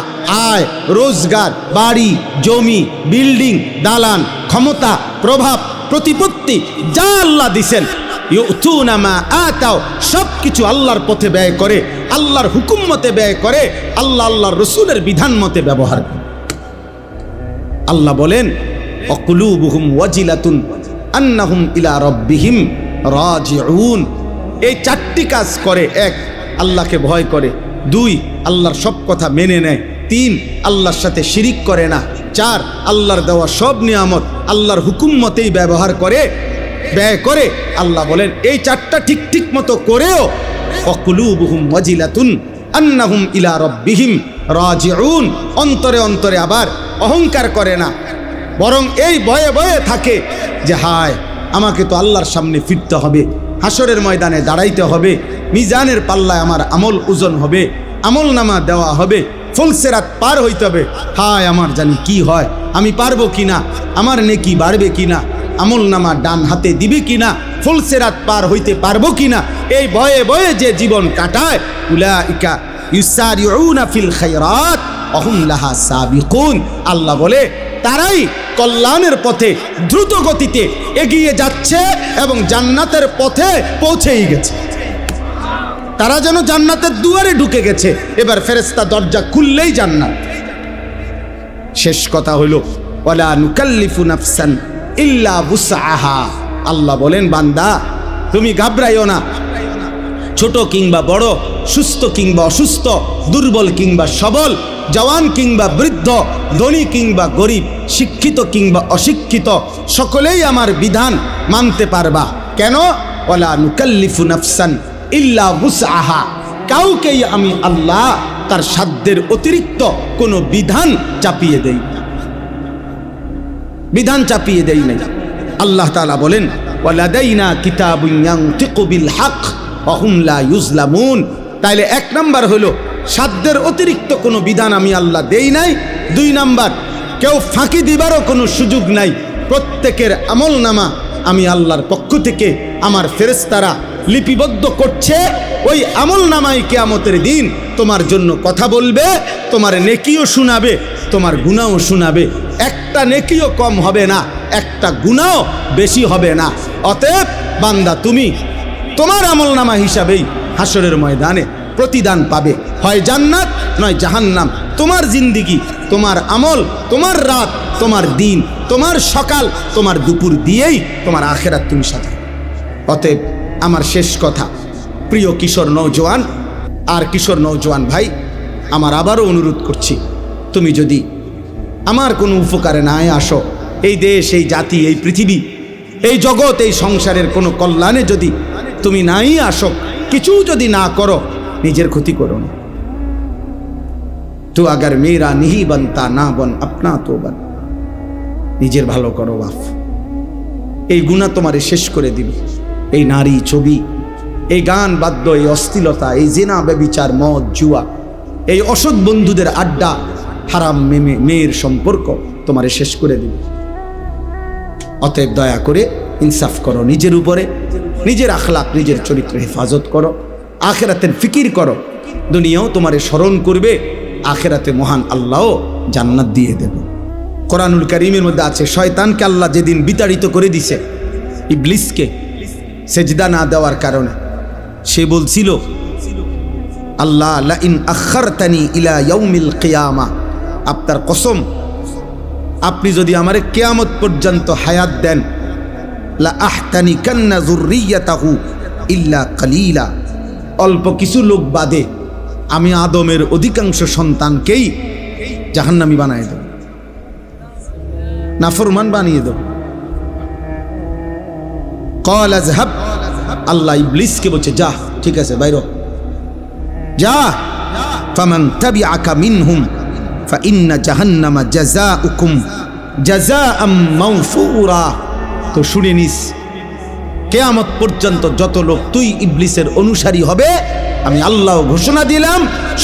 আয়, রোজগার, বাড়ি, জমি, বিল্ডিং, দালান, ক্ষমতা, প্রভাব, প্রতিপত্তি, যা আল্লাহ দিছেন, ইউতুনা মা আতাও, সবকিছু আল্লাহর পথে ব্যয় করে, আল্লাহর হুকুম মতে ব্যয় করে, আল্লাহর রসুলের বিধান মতে ব্যবহার করে। আল্লাহ বলেন অকুলুবুহুম ওয়াজিলাতুন আন্নাহুম ইলা রাব্বিহিম রাজিউন। এই 4টি কাজ করে। 1, আল্লাহকে ভয় করে। 2, আল্লাহর সব কথা মেনে নেয়। 3, আল্লাহর সাথে শিরিক করে না। 4, আল্লাহর দেওয়া সব নিয়ামত আল্লাহর হুকুম মতেই ব্যবহার করে, ব্যয় করে। আল্লাহ বলেন এই 4টা ঠিক ঠিক মতো করেও অকুলুবুহুম ওয়াজিলাতুন আন্নাহুম ইলা রাব্বিহিম রাজিউন, অন্তরে অন্তরে আবার অহংকার করে না, বরং এই ভয়ে ভয়ে থাকে যে হায় আমাকে তো আল্লাহর সামনে ফিরতে হবে, হাসরের ময়দানে দাঁড়াইতে হবে, মিজানের পাল্লায় আমার আমল ওজন হবে, আমল নামা দেওয়া হবে, ফুলসেরাত পার হইতে হবে। হায় আমার জানি কি হয়, আমি পারবো কিনা, আমার নেকি বাড়বে কিনা, আমল নামা ডান হাতে দিবে কিনা, ফুলসেরাত পার হইতে পারবো কিনা, এই ভয়ে ভয়ে যে জীবন কাটায়, উলাইকা ইউসারিউনা ফিল খায়রাত ওয়া হুম লাহা সাবিকুন। আল্লাহ বলে তারাই কল্যাণের পথে দ্রুত গতিতে এগিয়ে যাচ্ছে এবং জান্নাতের পথে পৌঁছেই গেছে। তারা যেন জান্নাতের দুয়ারে ঢুকে গেছে, এবার ফেরেশতা দরজা খুললেই জান্নাত। শেষ কথা হলো ওয়ালা নুকাল্লিফু নাফসান ইল্লা বুসআহা। আল্লাহ বলেন বান্দা তুমি ঘাবড়াইও না, ছোট কিংবা বড়, সুস্থ কিংবা অসুস্থ, দুর্বল কিংবা সবল, জওয়ান কিংবা বৃদ্ধ, ধনী কিংবা গরিব, শিক্ষিত কিংবা অশিক্ষিত, সকলেই আমার বিধান মানতে পারবা। কেন? ওয়ালা নুকাল্লিফু নাফসান ইল্লা বুসআহা। কাউকেই আমি আল্লাহ তার সাধ্যের অতিরিক্ত কোনো বিধান চাপিয়ে দেই না, বিধান চাপিয়ে দেই নাই। আল্লাহ তাআলা বলেন ওয়ালাদাইনা কিতাবুন ইয়ানতিকু বিল হক ওয়া হুম লা ইউজলামুন। তাইলে 1 নাম্বার হলো সাধ্যের অতিরিক্ত কোনো বিধান আমি আল্লাহ দেই নাই। 2 নাম্বার, কেউ ফাঁকি দিবারও কোনো সুযোগ নাই। প্রত্যেকের আমল নামা আমি আল্লাহর পক্ষ থেকে আমার ফেরেশতারা লিপিবদ্ধ করছে। ওই আমল নামাই কিয়ামতের দিন তোমার জন্য কথা বলবে, তোমার নেকিও শোনাবে, তোমার গুনাহও শোনাবে। একটা নেকিও কম হবে না, একটা গুনাহ বেশি হবে না। অতএব বান্দা তুমি তোমার আমল নামা হিসাবেই হাসরের ময়দানে প্রতিদান পাবে, হয় জান্নাত নয় জাহান্নাম। তোমার জিন্দিগি, তোমার আমল, তোমার রাত, তোমার দিন, তোমার সকাল, তোমার দুপুর দিয়েই তোমার আখেরাত তুমি সাজাও। অতএব আমার শেষ কথা, প্রিয় কিশোর নওজোয়ান আর কিশোর নওজোয়ান ভাই, আমার আবারও অনুরোধ করছি, তুমি যদি আমার কোনো উপকারে না আসো, এই দেশ, এই জাতি, এই পৃথিবী এই জগৎ এই সংসারের কোনো কল্যাণে যদি তুমি নাই আসো, কিছু যদি না করো, নিজের ক্ষতি করো না। তো আগার মেরা নিহি বনতা না বন আপনা তো বন, নিজের ভালো করো বাপ। এই গুনাহ তোমারে শেষ করে দিবে। এই নারী, ছবি, এই গান বাদ্য, এই অশ্লীলতা, এই জিনা, ব্যভিচার, মদ, জুয়া, এই অসৎ বন্ধুদের আড্ডা, হারাম মেয়ের সম্পর্ক তোমারে শেষ করে দিবে। অতএব দয়া করে ইনসাফ করো নিজের উপরে, নিজের আখলাক, নিজের চরিত্র হেফাজত করো, আখেরাতের ফিকির করো। দুনিয়াও তোমারে স্মরণ করবে, আখেরাতে মহান আল্লাহও জান্নাত দিয়ে দেবে। কোরআনুল কারীমের মধ্যে আছে, শয়তানকে আল্লাহ যেদিন বিতাড়িত করে দিছে, ইবলিসকে সেজদা না দেওয়ার কারণে, সে বলছিল, আল্লাহ লা ইন আখারতানি ইলা ইয়াউমিল কিয়ামা, আপনার কসম, আপনি যদি আমারে কিয়ামত পর্যন্ত হায়াত দেন, লা আহতানিকান্না যুররিয়াতাহু ইল্লা কালিলা, অল্প কিছু লোক বাদে আমি আদমের অধিকাংশ সন্তানকেই জাহান্নামী বানায় দেব, নাফরমান বানিয়ে দেব। ক্বাল আযহাব, আল্লাহ ইবলিসকে বলছে, যা, ঠিক আছে, বাইরো যা। ফামান তাবিআকা মিনহুম ফাইন্না জাহান্নামা জাযাউকুম জাযাআম মাওফুরা। তো শুনে নিস, কিয়ামত পর্যন্ত যত লোক তুই ইবলিসের অনুসারী হবে, আমি আল্লাহ ঘোষণা দিলাম,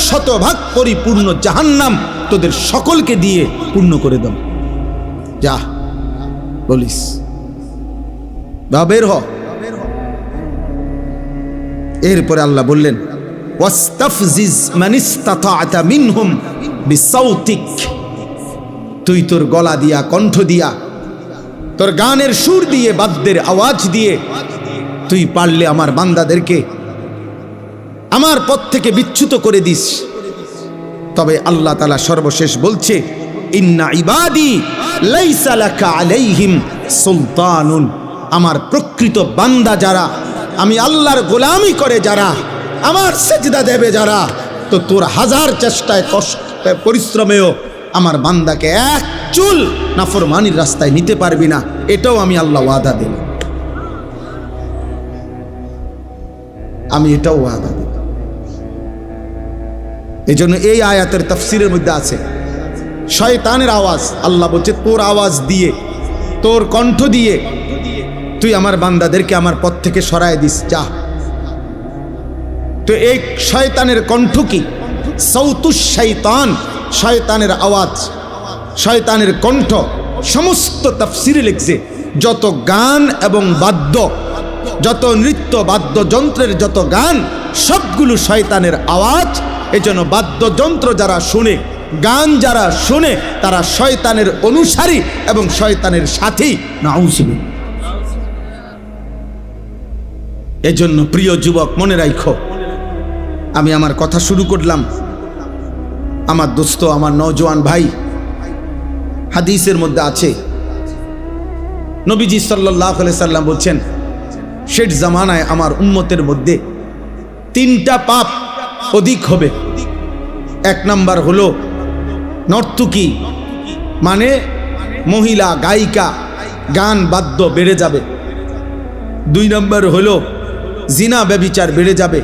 শতভাগ পরিপূর্ণ জাহান্নাম তোদের সকলকে দিয়ে পূর্ণ করে দেব। যা বলিস, বা বের হ। এরপরে আল্লাহ বললেন, ওয়াস্তাফজিজ মানিস্তাতা'তা মিনহুম বিসাউতিক, তুই তোর গলা দিয়া, কণ্ঠ দিয়া, তোর গানের সুর দিয়ে, বাদ্যের আওয়াজ দিয়ে তুই পারলে আমার বান্দাদেরকে আমার পথ থেকে বিচ্যুত করে দিস। তবে আল্লাহ তাআলা সর্বশেষ বলছে, ইন্না ইবাদি লাইসা লাকা আলাইহিম সুলতানুন, আমার প্রকৃত বান্দা যারা, আমি আল্লাহর গোলামি করে যারা, আমার সেজদা দেবে যারা, তো তোর হাজার চেষ্টায়, কষ্টে, পরিশ্রমেও আমার বান্দাকে এক চুল নাফরমানির রাস্তায় নিতে পারবি না, এটাও আমি আল্লাহ ওয়াদা দিই, আমি এটাও ওয়াদা দিই। এই জন্য এই আয়াতের তাফসিরের মধ্যে আছে, শয়তানের আওয়াজ, আল্লাহ বলছে তোর আওয়াজ দিয়ে, তোর কণ্ঠ দিয়ে তুই আমার বান্দাদেরকে আমার পথ থেকে সরায় দিস, যা। তো এই শয়তানের কণ্ঠ কি? সাউতুশ শাইতান, শয়তানের আওয়াজ, শয়তানের কণ্ঠ। সমস্ত তাফসিরে লিখছে, যত গান এবং বাদ্য, যত নৃত্য, বাদ্যযন্ত্রের যত গান, সবগুলো শয়তানের আওয়াজ। এজন্য বাদ্যযন্ত্র যারা শুনে, গান যারা শুনে, তারা শয়তানের অনুসারী এবং শয়তানের সাথী। নাউযুবিল্লাহ। এজন্য প্রিয় যুবক, মনে রাখো, আমি আমার কথা শুরু করলাম, আমার দোস্ত, আমার নওজোয়ান ভাই, হাদিসের মধ্যে আছে, নবীজি সাল্লাল্লাহু আলাইহি সাল্লাম বলছেন, শেষ জামানায় আমার উম্মতের মধ্যে তিনটা পাপ অধিক হবে। এক নাম্বার হলো নর্তকী, মানে মহিলা গায়িকা, গান বাদ্য বেড়ে যাবে। দুই নাম্বার হলো জিনা, ব্যভিচার বেড়ে যাবে।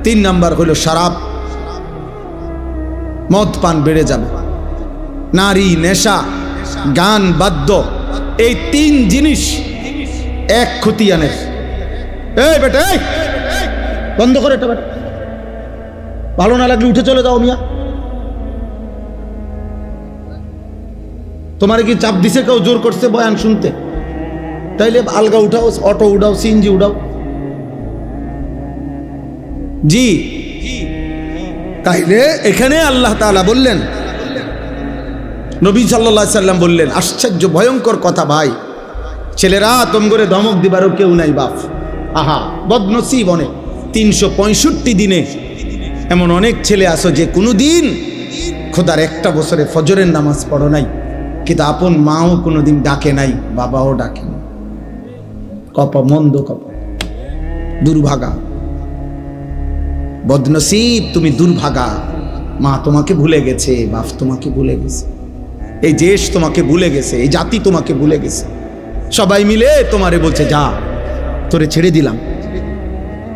তিন নাম্বার হলো শরাব, মদ পান বেড়ে যাবে। নারী, নেশা, গান বাদ্য, এই তিন জিনিস এক খতিয়ানের। এই বেটা, বন্ধ করে এটা, বেটা, ভালো না লাগলে উঠে চলে যাও মিয়া। তোমার কি চাপ দিছে কেউ, জোর করছে বয়ান শুনতে? তাইলে আলগা উঠাও, অটো উঠাও, সিএনজি উঠাও। জি, তাইলে এখানে আল্লাহ তাআলা বললেন, নবী সাল্লাল্লাহু আলাইহি সাল্লাম বললেন, আশ্চর্য ভয়ঙ্কর কথা ভাই, ছেলেরা তোমগরে ধমক দিবারও কেউ নাই বাপ। আহা, বদনসিব অনেক। 365 দিনে এমন অনেক ছেলে আসো যে কোনো দিন খোদার একটা বছরে ফজরের নামাজ পড়ো নাই, কিন্তু আপন মাও কোনোদিন ডাকে নাই, বাবাও ডাকে না। কপা মন্দ, কপা দুর্ভাগা, বদনসিব, তুমি দুর্ভাগা। মা তোমাকে ভুলে গেছে, বাপ তোমাকে ভুলে গেছে, এই দেশ তোমাকে ভুলে গেছে, এই জাতি তোমাকে ভুলে গেছে। সবাই মিলে তোমারে বলছে যা, তোরে ছেড়ে দিলাম,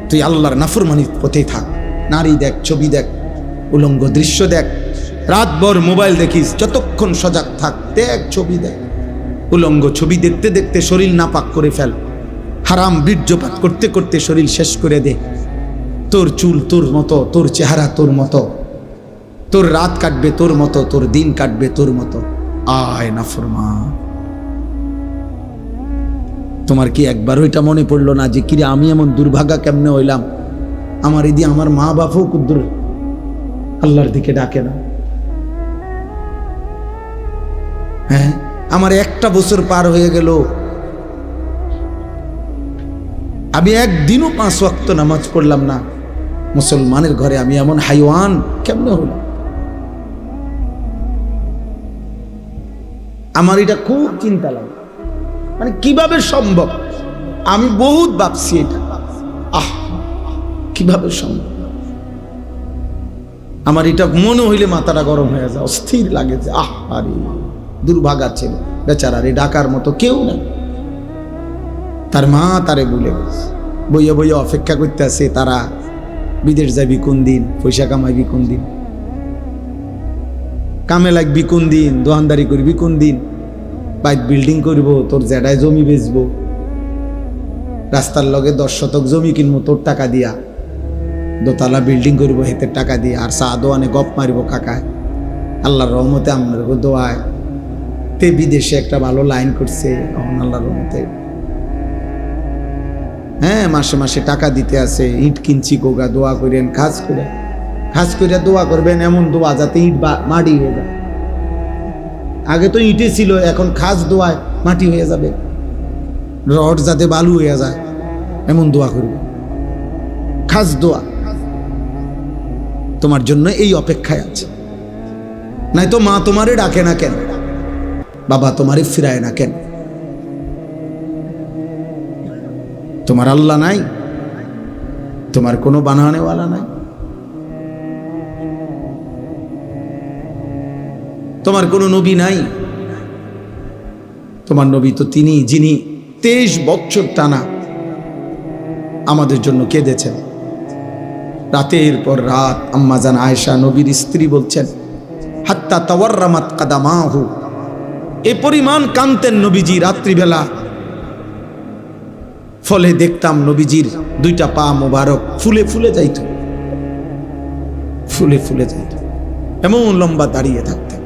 তুই আল্লাহর নাফরমানির পথে থাক, নারী দেখ, ছবি দেখ, উলঙ্গ দৃশ্য দেখ, রাতভর মোবাইল দেখিস, যতক্ষণ সজাগ থাক, দেখ ছবি দেখ, উলঙ্গ ছবি দেখতে দেখতে শরীর নাপাক করে ফেল, হারাম বীর্যপাত করতে করতে শরীর শেষ করে দে, তোর চুল তোর মতো, তোর চেহারা তোর মতো, তোর রাত কাটবে তোর মতো, তোর দিন কাটবে তোর মতো। আয় নাফরমান, তোমার কি একবার ওইটা মনে পড়লো না যে কিরে আমি এমন দুর্ভাগা কেমনে হইলাম, আমার এদি আমার মা বাপও কুদ্দুর আল্লাহর দিকে ডাকে না। হ্যাঁ, আমার একটা বছর পার হয়ে গেল, আমি একদিনও 5 ওয়াক্ত নামাজ পড়লাম না। মুসলমানের ঘরে আমি এমন হাইওয়ান কেমনে হলাম? আমার এটা খুব চিন্তা লাগে, মানে কিভাবে সম্ভব? আমি বহুত ভাবছি এটা, কিভাবে সম্ভব? আমার এটা মনে হইলে মাথাটা গরম হয়ে যায়, অস্থির লাগে যে আরে দুর্ভাগা ছেলে বেচারা রে, ডাকার মতো কেউ নেই। তার মা তারে ভুলে গেছে, বইয়া বইয়া অপেক্ষা করতে আছে, তারা বিদেশ যাবি কোন দিন, পয়সা কামাইবি কোন দিন, কামে লাগবি কোন দিন, দোকানদারি করবি কোন দিন, বাইক বিল্ডিং করব, তোর জেডায় জমি বেচবো, রাস্তার লগে 10 শতক জমি কিনবো তোর টাকা দিয়া, দোতলা বিল্ডিং করবো হেতের টাকা দিয়ে, আর চা দোয়ানে গপ মারিব কাকায়। আল্লাহর রহমতে আমার দোয়ায় তে বিদেশে একটা ভালো লাইন করছে, তখন আল্লাহর রহমতে হ্যাঁ মাসে মাসে টাকা দিতে আছে। ইট কিনছি গোগা, দোয়া করেন, খাস করে দোয়া করবেন, এমন দোয়া যাতে ইট মাটি হয়ে যায়। আগে তো ইটে ছিল, এখন খাস দোয়ায় মাটি হয়ে যাবে, রড যাতে বালু হয়ে যায়, এমন দোয়া করবে, খাস দোয়া। তোমার জন্য এই অপেক্ষায় আছে, নাই তো মা তোমারে ডাকে না কেন, বাবা তোমারে ফিরায় না কেন? তোমার আল্লাহ নাই, তোমার কোনো বানানেওয়ালা নাই, তোমার কোনো নবী নাই। তোমার নবী তো তিনি যিনি 23 বছর টানা আমাদের জন্য কেঁদেছেন। রাতের পর রাত আম্মাজান আয়েশা নবীর স্ত্রী বলছেন, হাত্তা তাওয়াররামাত কাদামাহু, এ পরিমাণ কাঁদতেন নবীজি রাত্রিবেলা, ফলে দেখতাম নবীজির 2টা পা মোবারক ফুলে ফুলে যাইত, ফুলে ফুলে যাইত, এমন লম্বা দাঁড়িয়ে থাকতেন।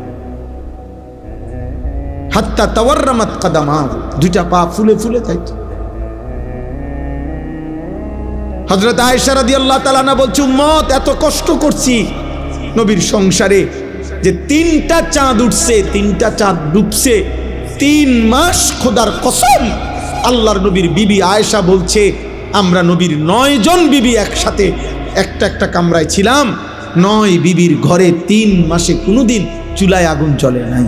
হাত্তা তাওয়াররামাত কাদামাহু, 2টা পা ফুলে ফুলে যাইত। হযরত আয়েশা রাদিয়াল্লাহু তাআলা আনহা বলছে, উম্মত এত কষ্ট করছি নবীর সংসারে যে 3টা চাঁদ উঠছে, 3টা চাঁদ ডুবছে, 3 মাস খোদার কসম। আল্লাহর নবীর বিবি আয়েশা বলছে, আমরা নবীর 9 জন বিবি একসাথে একটা কামরায় ছিলাম, 9 বিবির ঘরে 3 মাসে কোনোদিন চুলায় আগুন জ্বলে নাই।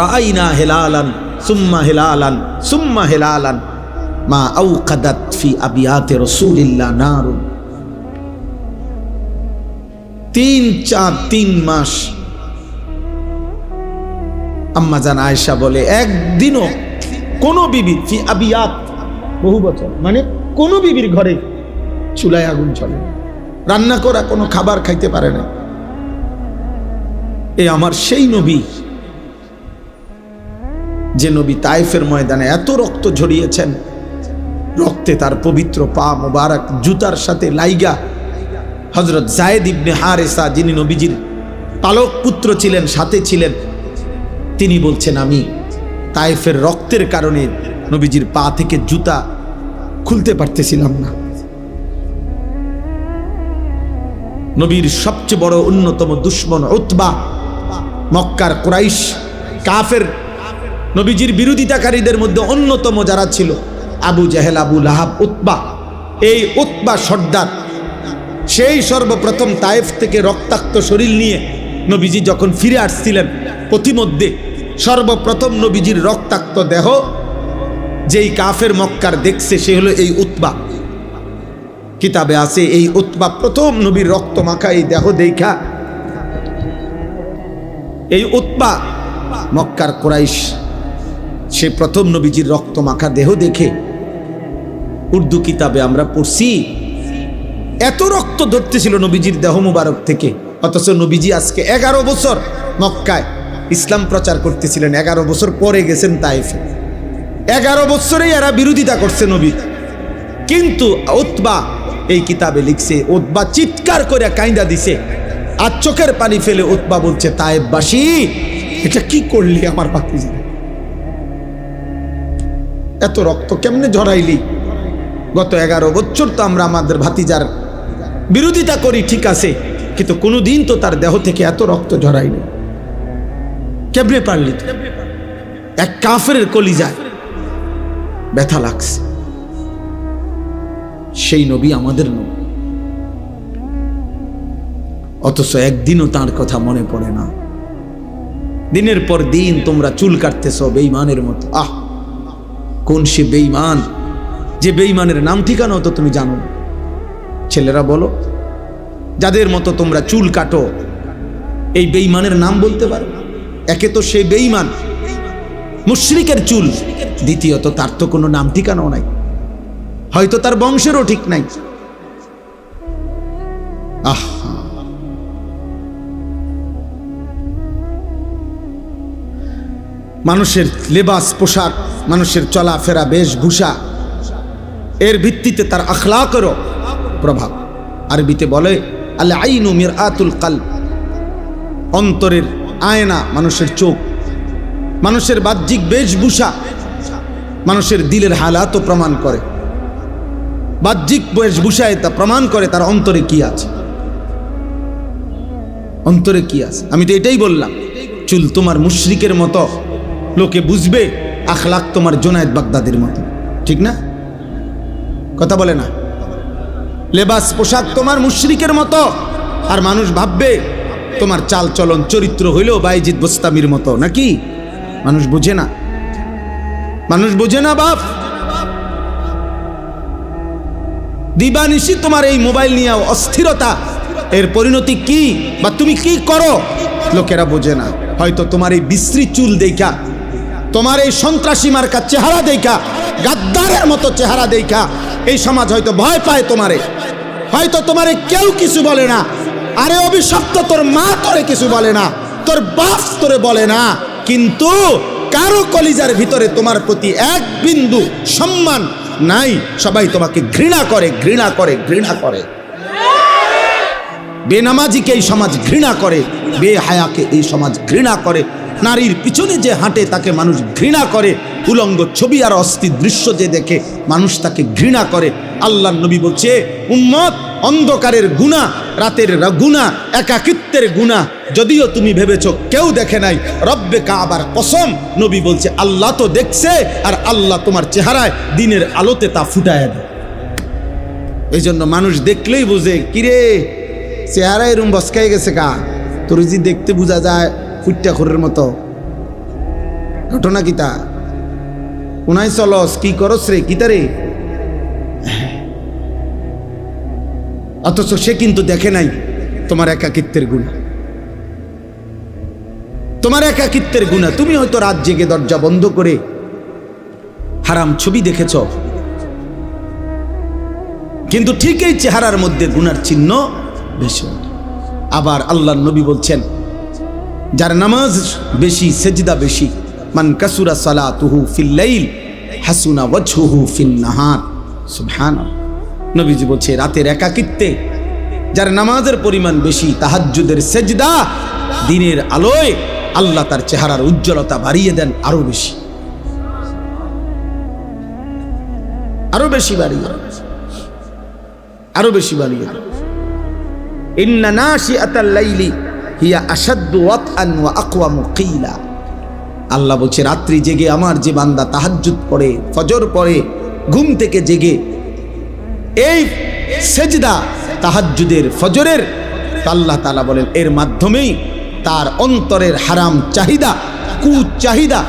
রাআইনা হিলালান সুম্মা হিলালান সুম্মা হিলালান মা আওকাদাত ফি আবিয়াতে রাসূলিল্লাহ নারুন। 3 চাঁদ 3 মাস। আম্মাজান আয়েশা বলে, একদিনও কোন বিবি ফি আবিয়াত, বহু বছর, মানে কোন বিবির ঘরে চুলায় আগুন চলে, রান্না করা কোনো খাবার খাইতে পারে না। এ আমার সেই নবী, যে নবী তায়েফের ময়দানে এত রক্ত ঝরিয়েছেন, রক্তে তার পবিত্র পা মোবারক জুতার সাথে লাইগা হযরত যায়েদ ইবনে হারেসা, যিনি নবীজির পালক পুত্র ছিলেন, সাথে ছিলেন, তিনি বলছেন, আমি তায়েফের রক্তের কারণে নবীজির পা থেকে জুতা খুলতে পারতেছিলাম না। নবীর সবচেয়ে বড় অন্যতম দুশমন উতবা, মক্কার কুরাইশ কাফের, নবীজির বিরোধিতাকারীদের মধ্যে অন্যতম যারা ছিল, আবু জেহেল, আবু লাহাব, উতবা। এই উতবা সর্দার, সেই সর্বপ্রথম তায়েফ থেকে রক্তাক্ত শরীর নিয়ে নবীজি যখন ফিরে আসছিলেন, পথিমধ্যে সর্বপ্রথম নবীজির রক্তাক্ত দেহ যেই কাফের মক্কার দেখছে, সে হলো এই উতবা। কিতাবে আছে, এই উতবা প্রথম নবীর রক্ত মাখা এই দেহ দেখা এই উতবা মক্কার কুরাইশ সে প্রথম নবীজির রক্ত মাখা দেহ দেখে উর্দু কিতাবে আমরা পড়ছি এত রক্ত ধরতেছিল নবীজির দেহ মুবারক থেকে, অথচ নবীজি আজকে 11 বছর মক্কায় ইসলাম প্রচার করতেছিলেন, 11 বছর পরে গেছেন তাইফে। 11 বছরেই এরা বিরোধিতা করছে নবীর। কিন্তু উতবা এই কিতাবে লিখছে, উতবা চিৎকার করে কাইন্দা দিছে, আর চোখের পানি ফেলে উতবা বলছে, তায়েববাসী এটা কি করলি আমার ভাতিজা, এত রক্ত কেমনে ঝরাইলি? গত 11 বছর তো আমরা আমাদের ভাতিজার বিরোধিতা করি, ঠিক আছে, কিন্তু কোনোদিন তো তার দেহ থেকে এত রক্ত ঝরাইনি, কেমনে পারলি? এক কাফেরের কলিজায় ব্যথা লাগছে। সেই নবী আমাদের নবী, অথচ একদিনও তার কথা মনে পড়ে না। দিনের পর দিন তোমরা চুল কাটতেছ বেঈমানের মতো। কোন সে বেঈমান যে বেঈমানের নাম ঠিকানাও তো তুমি জানো না? ছেলেরা বলো, যাদের মতো তোমরা চুল কাটো, এই বেঈমানের নাম বলতে পারো? একে তো সে বেঈমান, মুশরিকের চুল, দ্বিতীয়ত তার তো কোনো নাম ঠিকানাও নাই, হয়তো তার বংশেরও ঠিক নাই। মানুষের লেবাস পোশাক, মানুষের চলাফেরা বেশভূষা, এর ভিত্তিতে তার আখলাকেরও প্রভাব। আরবিতে বলে আল আইনু মিরআতুল কলব, অন্তরের আয়না মানুষের চোখ। মানুষের বাহ্যিক বেশভূষা মানুষের দিলের হালাতও প্রমাণ করে। বাহ্যিক বেশভূষায় তা প্রমাণ করে তার অন্তরে কি আছে, অন্তরে কি আছে। আমি তো এটাই বললাম, চুল তোমার মুশরিকের মতো, লোকে বুঝবে, আখলাক তোমার জুনায়েদ বাগদাদির মতো, ঠিক না? কথা বলে না? লেবাস পোশাক তোমার মুশরিকের মতো, আর মানুষ ভাববে তোমার চাল চলন চরিত্র হইলেও বাইজিদ বোস্তামির মতো, নাকি? মানুষ বুঝে না, মানুষ বুঝে না বাপ। দিবানিশি তোমার এই মোবাইল নিয়ে অস্থিরতা, এর পরিণতি কি বা তুমি কি করো লোকেরা বোঝে না। হয়তো তোমার এই বিশ্রী চুল দেখা, তোমার এই সন্ত্রাসী মার্কা চেহারা দেখা, গাদ্দারের মতো চেহারা দেখা এই সমাজ হয়তো ভয় পায় তোমারে, হয়তো তোমারে কেউ কিছু বলে না। আরে অভিশপ্ত, তোর মা তোরে কিছু বলে না, তোর বাপ তোরে বলে না, কিন্তু কারো কলিজার ভিতরে তোমার প্রতি এক বিন্দু সম্মান নাই। সবাই তোমাকে ঘৃণা করে, ঘৃণা করে, ঘৃণা করে। বেনামাজিকে এই সমাজ ঘৃণা করে, বেহায়াকে এই সমাজ ঘৃণা করে, নারীর পিছনে যে হাঁটে তাকে মানুষ ঘৃণা করে, উলঙ্গ ছবি আর অস্থির দৃশ্য যে দেখে মানুষ তাকে ঘৃণা করে। আল্লাহর নবী বলছে, উম্মত, অন্ধকারের গুনাহ, রাতের গুনাহ, একাকিত্বের গুনাহ যদিও তুমি ভেবেছো কেউ দেখে নাই, রব্বে কাবার কসম, নবী বলছে আল্লাহ তো দেখছে, আর আল্লাহ তোমার চেহারায় দিনের আলোতে তা ফুটায় দেয়। এই জন্য মানুষ দেখলেই বুঝে, কিরে চেহারা এরম বসকাই গেছে কা, তোর যে দেখতে বোঝা যায় ফুটটা খোরের মতো। ঘটনা কিতা কোনায় চলস, কি করস রে, কিতা রে? অথচ সে কিন্তু দেখে নাই তোমার একাকিত্বের গুনাহ, তোমার একাকিত্বের গুনাহ। তুমি হয়তো রাত জেগে দরজা বন্ধ করে হারাম ছবি দেখেছ, কিন্তু ঠিক এই চেহারার মধ্যে গুনার চিহ্ন বেশি। আবার আল্লাহর নবী বলছেন, যার নামাজ বেশি, সেজদা বেশি, মান কাসুরা সালাতুহু ফিল লাইল হাসুনা ওয়াজহুহু ফিন নাহার। সুবহানাল্লাহ। নবীজি বলছে, রাতের একাকিত্বে যার নামাজের পরিমাণ বেশি, তাহাজ্জুদের সেজদা, দিনের আলোয় আল্লাহ তার চেহারার উজ্জ্বলতা বাড়িয়ে দেন আরো বেশি, আরো বেশি বাড়িয়ে, আরো বেশি বাড়িয়ে। ইন্না নাশিআতাল লাইলি হিয়া আশাদ্দু ওয়াতআন ওয়া আকওয়ামু কিলা। আল্লাহ বলছে, রাত্রি জেগে আমার যে বান্দা তাহাজ্জুদ পড়ে, ফজর পড়ে, ঘুম থেকে জেগে এই সেজদা তাহাজ্জুদের, ফজরের, আল্লাহ তাআলা বলেন এর মাধ্যমেই তার অন্তরের হারাম চাহিদা, কুচাহিদা,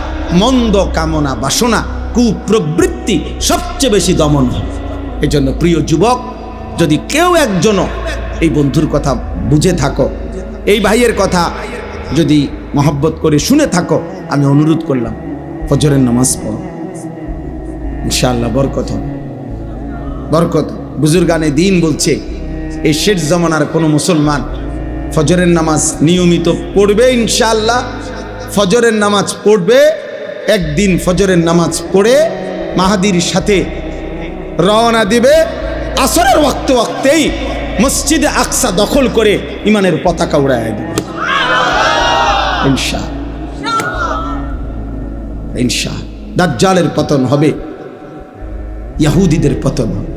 মন্দ কামনা বাসনা, কুপ্রবৃত্তি সবচেয়ে বেশি দমন হয়। এই জন্য প্রিয় যুবক, যদি কেউ একজনও এই বন্ধুর কথা বুঝে থাকো, এই ভাইয়ের কথা যদি মহব্বত করে শুনে থাকো, আমি অনুরোধ করলাম ফজরের নামাজ পড়ো, ইনশাআল্লাহ বরকত হবে, বরকত। বুজুর্গানে দিন বলছে এই শেষ জামানার কোনো মুসলমান ফজরের নামাজ নিয়মিত পড়বে ইনশাআল্লাহ, ফজরের নামাজ পড়বে, একদিন ফজরের নামাজ পড়ে মাহাদির সাথে রওনা দিবে, আসরের ওয়াক্তেই মসজিদে আকসা দখল করে ইমানের পতাকা উড়ায় দিবে ইনশাআল্লাহ। দাজ্জালের পতন হবে, ইহুদিদের পতন হবে,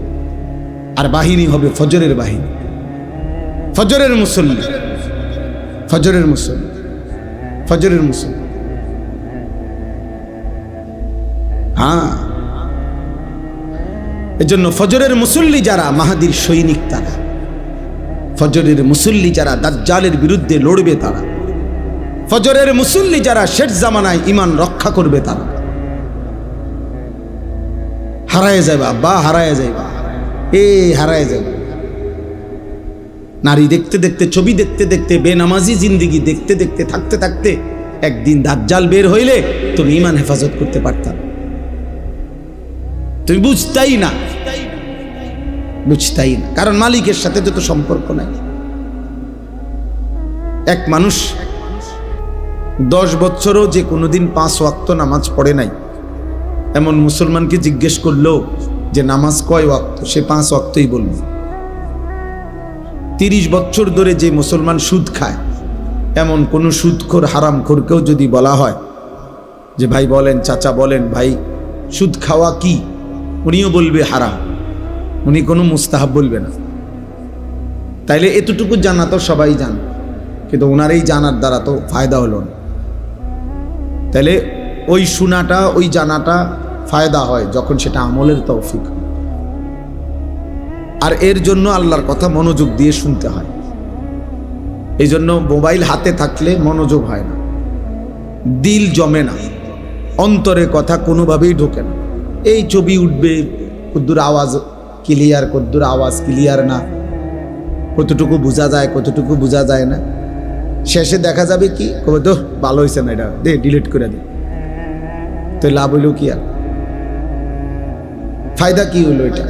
আর বাহিনী হবে ফজরের বাহিনী, ফজরের মুসল্লি, ফজরের মুসল্লি, ফজরের মুসল্লি। হ্যাঁ, এজন্য ফজরের মুসল্লি যারা মাহাদির সৈনিক, তারা ফজরের মুসল্লি যারা দাজ্জালের বিরুদ্ধে লড়বে, তারা ফজরের মুসল্লি যারা শেষ জামানায় ঈমান রক্ষা করবে, তারা হারায় যাবে আব্বা, হারায় যাবে, হারায় যাবে। নারী দেখতে দেখতে, ছবি দেখতে দেখতে, বেনামাজি জিন্দিগি দেখতে দেখতে, থাকতে থাকতে একদিন দাজ্জাল বের হইলে তুমি ঈমান হেফাজত করতে পারতাম, তুমি বুঝতাই না, বুঝতাই না, কারণ মালিকের সাথে তো সম্পর্ক নাই। এক মানুষ 10 বছরও যে কোনোদিন 5 ওয়াক্ত নামাজ পড়ে নাই, এমন মুসলমানকে জিজ্ঞেস করলো যে নামাজ কয় ওয়াক্ত, সে 5 ওয়াক্তই বলবে। 30 বছর ধরে যে মুসলমান সুদ খায়, এমন কোন সুদখোর হারামখোরকেও যদি বলা হয় যে ভাই বলেন, চাচা বলেন ভাই সুদ খাওয়া কি, উনিও বলবে হারাম, উনি কোনো মুস্তাহাব বলবে না। তাইলে এতটুকু জানা তো সবাই জান, কিন্তু ওনার এই জানার দ্বারা তো ফায়দা হলো না। তাইলে ওই শোনাটা, ওই জানাটা ফায়দা হয় যখন সেটা আমলের তৌফিক হয়, আর এর জন্য আল্লাহর কথা মনোযোগ দিয়ে শুনতে হয়। এই জন্য মোবাইল হাতে থাকলে মনোযোগ হয় না, দিল জমে না, অন্তরে কথা কোনোভাবেই ঢোকে না। এই ছবি উঠবে, কদ্দুর আওয়াজ ক্লিয়ার, কদ্দুর আওয়াজ ক্লিয়ার না, কতটুকু বোঝা যায়, কতটুকু বোঝা যায় না, শেষে দেখা যাবে কি কবে তো ভালো হয়েছে না, এটা দে ডিলিট করে দে, তো লাভ হইল কি, আর ফায়দা কি হইল, এটা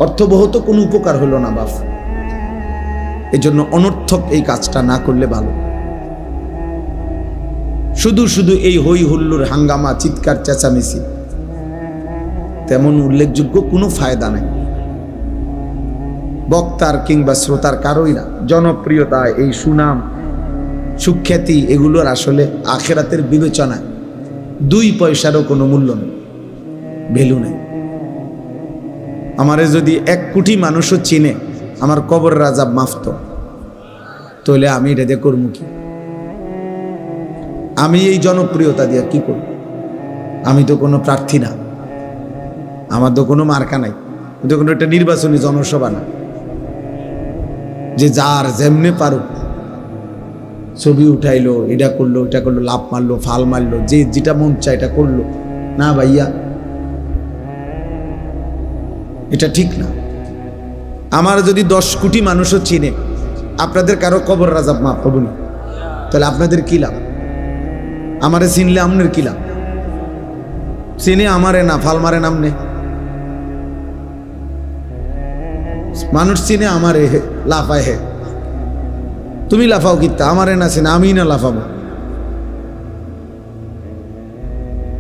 অর্থবহ তো কোনো উপকার হলো না বাপ। এই জন্য অনর্থক এই কাজটা না করলে ভালো। শুধু শুধু এই হই হুল্লোড়, হাঙ্গামা, চিৎকার চেঁচামেচি, তেমন উল্লেখযোগ্য কোনো ফায়দা নাই, বক্তার কিংবা শ্রোতার কারোই না। জনপ্রিয়তা, এই সুনাম সুখ্যাতি, এগুলোর আসলে আখেরাতের বিবেচনায় 2 পয়সারও কোনো মূল্য নেই, ভ্যালু নেই। আমারে যদি 1 কোটি মানুষও চিনে, আমার কবর রাজাব মাফত, তাহলে আমি এটা দিয়ে করবো কি? আমি এই জনপ্রিয়তা দিয়ে কি করব? আমি তো কোনো প্রার্থী না, আমার তো কোনো মার্কা নাই, তো কোনো একটা নির্বাচনী জনসভা না যে যার যেমনে পারো ছবি উঠাইলো, এটা করলো, এটা করলো, লাভ মারলো, ফাল মারলো, যে যেটা মন চায় এটা করলো। না ভাইয়া, এটা ঠিক না। আমার যদি 10 কোটি মানুষও চিনে, আপনাদের কারো কবর রাজাব মাফ পাবো না, তাহলে আপনাদের কি লাভ? আমারে চিনলে আপনার কি লাভ? চিনে আমারে না, ফাল মারে নামনে। মানুষ চিনে আমারে, লাফায় হে, তুমি লাফাও কিতা, আমারে না চিনে আমি না লাফাবো।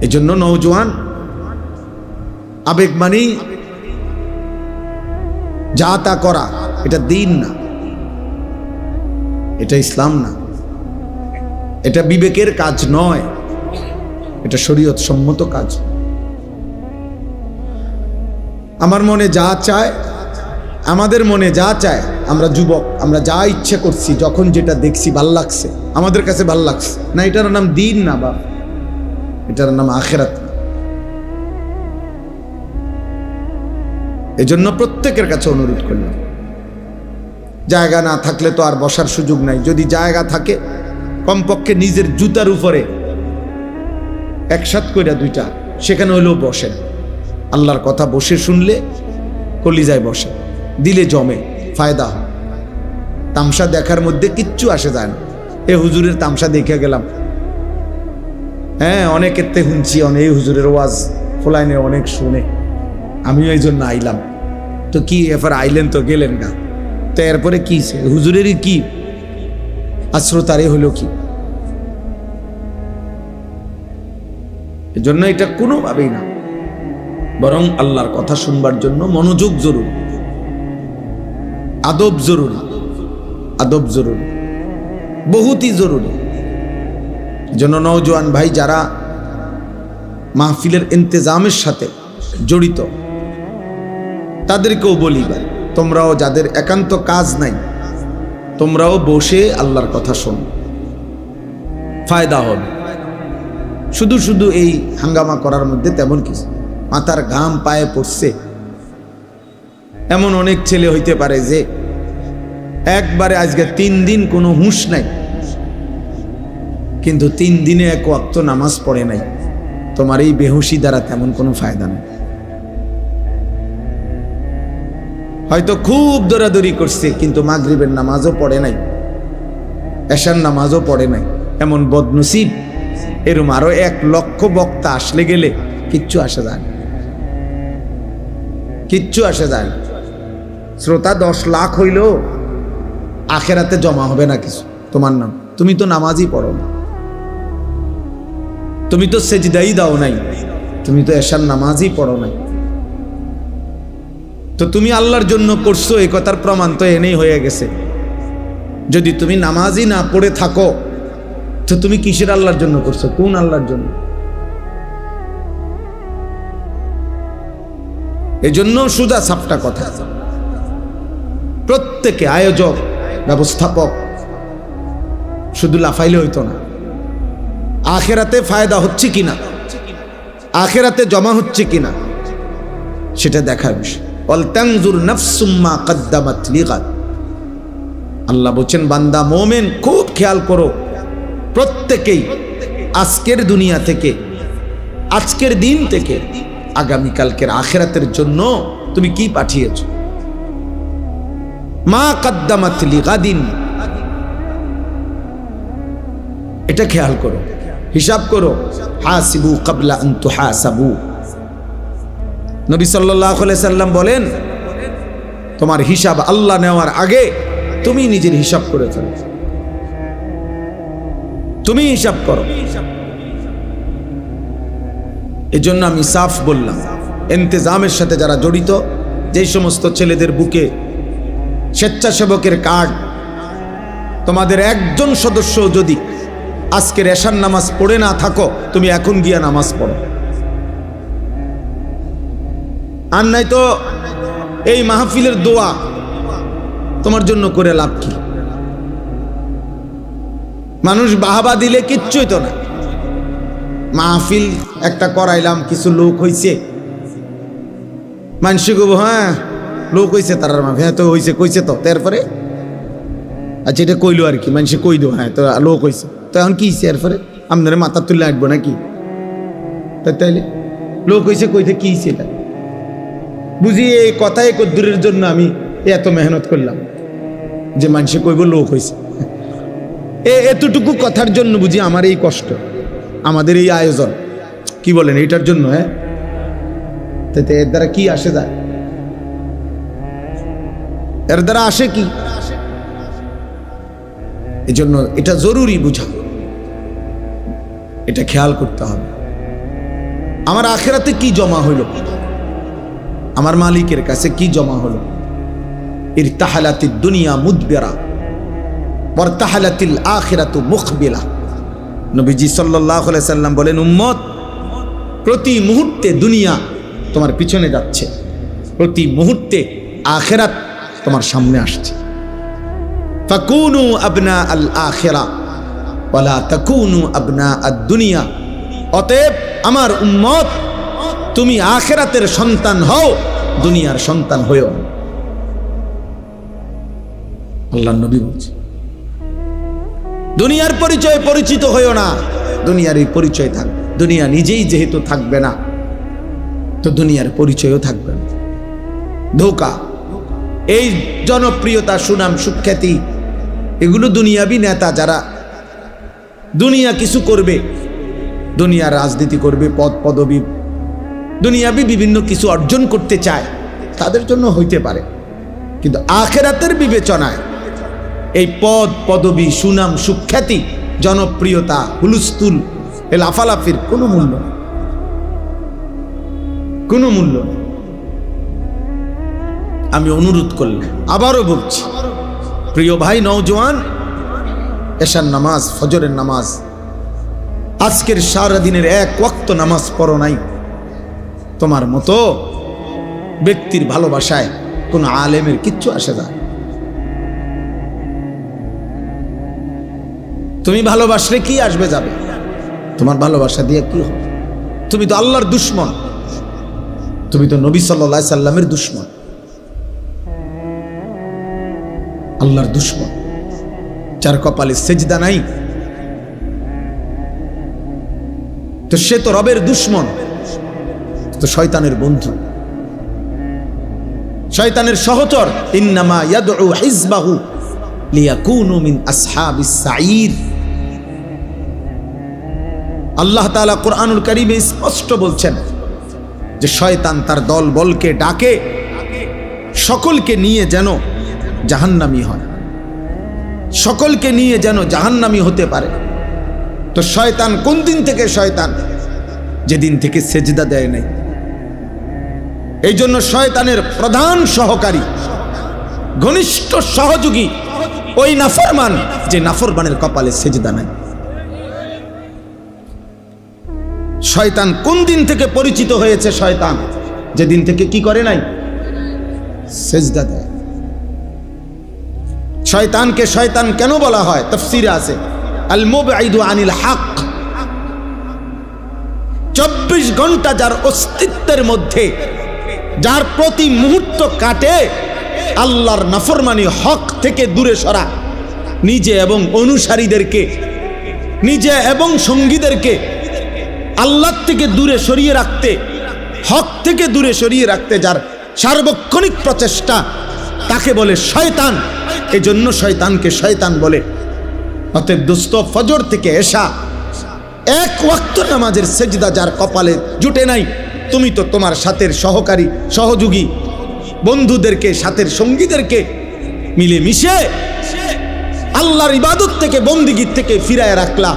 এই জন্য নওজোয়ান আবেগ মানেই যা তা করা, এটা দিন না, এটা ইসলাম না, এটা বিবেকের কাজ নয়, এটা শরীয়ত সম্মত কাজ। আমার মনে যা চায়, আমাদের মনে যা চায়, আমরা যুবক, আমরা যা ইচ্ছে করছি, যখন যেটা দেখছি ভাল লাগছে, আমাদের কাছে ভাল লাগছে না, এটার নাম দিন না বা এটার নাম আখিরাত। এজন্য প্রত্যেকের কাছে অনুরোধ করলাম, জায়গা না থাকলে তো আর বসার সুযোগ নাই, যদি জায়গা থাকে কমপক্ষে নিজের জুতার উপরে একসাথ কইরা 2টা সেখানে হলেও বসেন। আল্লাহর কথা বসে শুনলে কলিজায় বসে, দিলে জমে, ফায়দা হয়। তামসা দেখার মধ্যে কিচ্ছু আসে যায় না। এ হুজুরের তামসা দেখে গেলাম, হ্যাঁ, অনেকের শুনছি, অনেক হুজুরের ওয়াজ ফলাইনে অনেক শুনে, আমিও এই জন্য আইলাম। তো কি এবার আইলেন তো গেলেন না, তো এরপরে কি হুজুরেরই কি আর শ্রোতারে হলো কি? এজন্য এটা কোনোভাবেই না, বরং আল্লাহর কথা শুনবার জন্য মনোযোগ জরুরি, আদব জরুরি, আদব জরুরি, বহুতই জরুরি। জন্য নওজোয়ান ভাই যারা মাহফিলের ইন্তেজামের সাথে জড়িত, তাদেরকেও বলি ভাই, তোমরাও যাদের একান্ত কাজ নাই, তোমরাও বসে আল্লাহর কথা শোনো, ফায়দা হবে। শুধু শুধু এই হাঙ্গামা করার মধ্যে তেমন কিছু, মাথার ঘাম পায়ে পড়ছে এমন অনেক ছেলে হইতে পারে যে একবারে আজকে 3 দিন কোনো হুঁশ নাই, কিন্তু 3 দিনে এক ওয়াক্ত নামাজ পড়ে নাই। তোমার এই বেহুশি দ্বারা তেমন কোনো ফায়দা নেই। হয়তো খুব দৌড়াদৌড়ি করছে, কিন্তু মাগরিবের নামাজও পড়ে নাই, এশার নামাজও পড়ে নাই। এমন বদনসিব এরম আরো 1 লক্ষ বক্তা আসলে গেলে কিচ্ছু আসে যায় না, কিচ্ছু আসে যায় না। শ্রোতা 10 লাখ হইলেও আখেরাতে জমা হবে না কিছু তোমার নাম। তুমি তো নামাজই পড়ো না, তুমি তো সেজদাই দাও নাই, তুমি তো এশার নামাজই পড়ো নাই। তো তুমি আল্লাহর জন্য করছো এই কথার প্রমাণ তো এনেই হয়ে গেছে। যদি তুমি নামাজই না পড়ে থাকো, তো তুমি কিসের আল্লাহর জন্য করছো? কোন আল্লাহর জন্য? এই জন্য সুজা সাপটা কথা, প্রত্যেকে আয়োজক, ব্যবস্থাপক শুধু লাফাইলে হইতো না। আখেরাতে ফায়দা হচ্ছে কিনা, আখেরাতে জমা হচ্ছে কিনা, সেটা দেখার বিষয়। ওয়ালতানজুর নাফসুম মা কদ্দামাত লিগাদ। আল্লাহ বলেন, বান্দা মুমিন খুব খেয়াল করো, প্রত্যেকেই আজকের দুনিয়া থেকে, আজকের দিন থেকে আগামীকালকের আখেরাতের জন্য তুমি কি পাঠিয়েছো। মা কদ্দামাত লিগাদিন, এটা খেয়াল করো, হিসাব করো। হাসিবু ক্বাবলা আন তুহাসাবু। নবী সাল্লাল্লাহু আলাইহি সাল্লাম বলেন, তোমার হিসাব আল্লাহ নেওয়ার আগে তুমি নিজের হিসাব করে ফেলো, তুমি হিসাব করো। এজন্য আমি সাফ বললাম, ইন্তেজামের সাথে যারা জড়িত, যে সমস্ত ছেলেদের বুকে স্বেচ্ছাসেবকের কার্ড, তোমাদের একজন সদস্য যদি আজকের এশার নামাজ পড়ে না থাকো, তুমি এখন গিয়া নামাজ পড়ো। আর নাই তো এই মাহফিলের দোয়া তোমার জন্য করে লাভ কি? মানুষ বাহাবা দিলে কিচ্ছুই তো না। মাহফিল একটা করাইলাম, কিছু লোক হইছে, মানুষ কব হ্যাঁ লোক হইছে, তার হ্যাঁ তো হইছে, কইছে তো, তারপরে আচ্ছা এটা কইলো আর কি, মানুষে কই দো হ্যাঁ তো লোক হইছে, তো এখন কি হইছে? এরপরে আপনারা মাথা তুলে আসবো নাকি? তাইলে লোক হইছে কইতে কি হইছে? এটা বুঝি এই কথাই কদ্দুরের জন্য আমি এত মেহনত করলাম যে মানুষে কইব লোক হইছে। এতটুকু কথার জন্য বুঝি আমার এই কষ্ট, আমাদের এই আয়োজন, কি বলেন এইটার জন্য? হ্যাঁ, তাতে এর দ্বারা কি আসে যায়? এর দ্বারা আসে কি? এজন্য এটা জরুরি বুঝা, এটা খেয়াল করতে হবে। আমার আখেরাতে কি জমা হইল, আমার মালিকের কাছে কি জমা হলো? ইরতাহালাতিদ দুনিয়া মুদবিরা ওয়ারতাহালাতিল আখিরাতু মুকবিলা। নবীজি সাল্লাল্লাহু আলাইহি সাল্লাম বলেন, উম্মত, প্রতি মুহূর্তে দুনিয়া তোমার পিছনে যাচ্ছে, প্রতি মুহূর্তে আখিরাত তোমার সামনে আসছে। ফাকুনু আবনা আল আখিরা ওয়ালা তাকুনু আবনা আদ দুনিয়া। অতএব আমার উম্মত, তুমি আখিরাতের সন্তান হও, দুনিয়ার সন্তান হইও না। আল্লাহর নবী বলছে, দুনিয়ার পরিচয় পরিচিত হইও না, দুনিয়ারই পরিচয় থাকবে। দুনিয়া নিজেই যেহেতু থাকবে না, তো দুনিয়ার পরিচয়ও থাকবে না। ধোঁকা, এই জনপ্রিয়তা, সুনাম, সুখ্যাতি, এগুলো দুনিয়াবি নেতা যারা দুনিয়া কিছু করবে, দুনিয়ার রাজনীতি করবে, পদ পদবি দুনিয়াবি বিভিন্ন কিছু অর্জন করতে চায়, তাদের জন্য হইতে পারে। কিন্তু আখিরাতের বিবেচনায় এই পদ পদবি, সুনাম, সুখ্যাতি, জনপ্রিয়তা, হুলস্থুল, লাফালাফির কোনো মূল্য নেই, কোনো মূল্য নেই। আমি অনুরোধ করলাম, আবারও বলছি, প্রিয় ভাই নওজোয়ান, এশার নামাজ, ফজরের নামাজ, আজকের সারাদিনের এক ওয়াক্ত নামাজ পড়ো নাই, তোমার মতো ব্যক্তির ভালোবাসায় কোন আলেমের কিচ্ছু আসে না। তুমি ভালোবাসলে কি আসবে যাবে, তোমার ভালোবাসা দিয়ে কি হবে? তুমি তো আল্লাহর দুশমন, তুমি তো নবী সাল্লাল্লাহু আলাইহি সাল্লামের দুশমন, আল্লাহর দুশমন। যার কপালে সেজদা নাই তো সে তো রবের দুশমন, তো শয়তানের বন্ধু, শয়তানের সহচর। ইন্নামা ইয়াদউ হিজবাহু লিয়াকুনু মিন আসহাবিস সাঈর। আল্লাহ তাআলা কোরআনুল কারীমে স্পষ্ট বলছেন যে শয়তান তার দল বলকে ডাকে সকলকে নিয়ে যেন জাহান্নামী হয়, সকলকে নিয়ে যেন জাহান্নামী হতে পারে। তো শয়তান কোন দিন থেকে শয়তান? যেদিন থেকে সেজদা দেয় নাই। এই জন্য শয়তানের প্রধান সহকারী, ঘনিষ্ঠ সহযোগী ওই নাফরমান, যে নাফরমানের কপালে সেজদা নাই। শয়তান কোন দিন থেকে পরিচিত হয়েছে? শয়তান যেদিন থেকে কি করে নাই, সেজদা দেয়। শয়তানকে শয়তান কেন বলা হয়? তাফসীরে আছে আল মুবঈদু আনিল হক। 24 ঘন্টা যার অস্তিত্বের মধ্যে, যার প্রতি মুহূর্ত কাটে আল্লাহর নাফরমানি, হক থেকে দূরে সরা, নিজে এবং অনুসারীদেরকে, নিজে এবং সঙ্গীদেরকে আল্লাহ থেকে দূরে সরিয়ে রাখতে, হক থেকে দূরে সরিয়ে রাখতে যার সার্বক্ষণিক প্রচেষ্টা, তাকে বলে শয়তান। এই জন্য শয়তানকে শয়তান বলে। অতএব দোস্ত, ফজর থেকে এশা এক ওয়াক্ত নামাজের সেজদা যার কপালে জুটে নাই, তুমি তো তোমার সাথের সহকারী, সহযোগী, বন্ধুদেরকে, সাথের সঙ্গীদেরকে মিলে মিশে আল্লাহর ইবাদত থেকে, বন্দিগির থেকে ফিরায় রাখলা।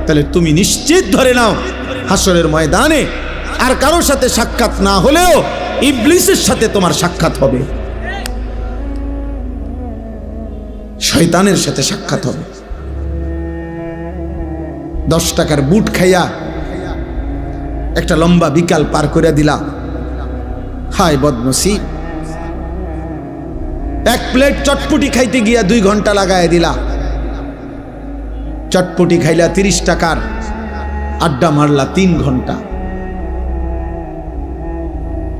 তাহলে তুমি নিশ্চিত ধরে নাও, হাসরের ময়দানে আর কারোর সাথে সাক্ষাৎ না হলেও ইবলিসের সাথে তোমার সাক্ষাৎ হবে, শয়তানের সাথে সাক্ষাৎ হবে। 10 টাকার বুট খাইয়া একটা লম্বা বিকাল পার করে দিলা, হায় বদনসিব। এক প্লেট চটপুটি খাইতে গিয়া 2 ঘন্টা লাগায় দিলা। চটপুটি খাইলা 30 টাকার, আড্ডা মারলা 3 ঘন্টা।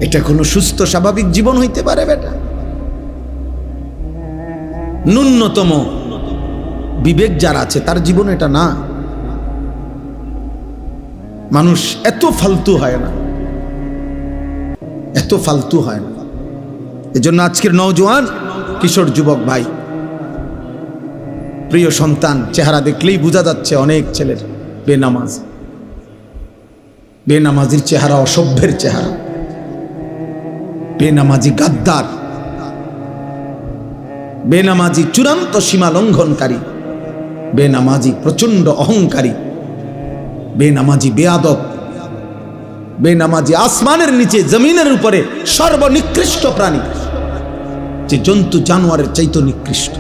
এটা কোনো সুস্থ স্বাভাবিক জীবন হইতে পারে বেটা? ন্যূনতম বিবেক যার আছে তার জীবন এটা না। মানুষ এত ফালতু হয় না, এত ফালতু হয় না। এজন্য আজকের নওজোয়ান, কিশোর যুবক ভাই, প্রিয় সন্তান, চেহারা দেখলেই বোঝা যাচ্ছে অনেক ছেলের বেনামাজ। বেনামাজির চেহারা অসভ্যের চেহারা, বেনামাজি গাদ্দার, বেনামাজি চূড়ান্ত সীমা লঙ্ঘনকারী, বেনামাজি প্রচন্ড অহংকারী, বেনামাজি বেয়াদব, বেনামাজি আসমানের নিচে জমিনের উপরে সর্বনিকৃষ্ট প্রাণী, যে জন্তু জানোয়ারের চাইতে নিকৃষ্ট।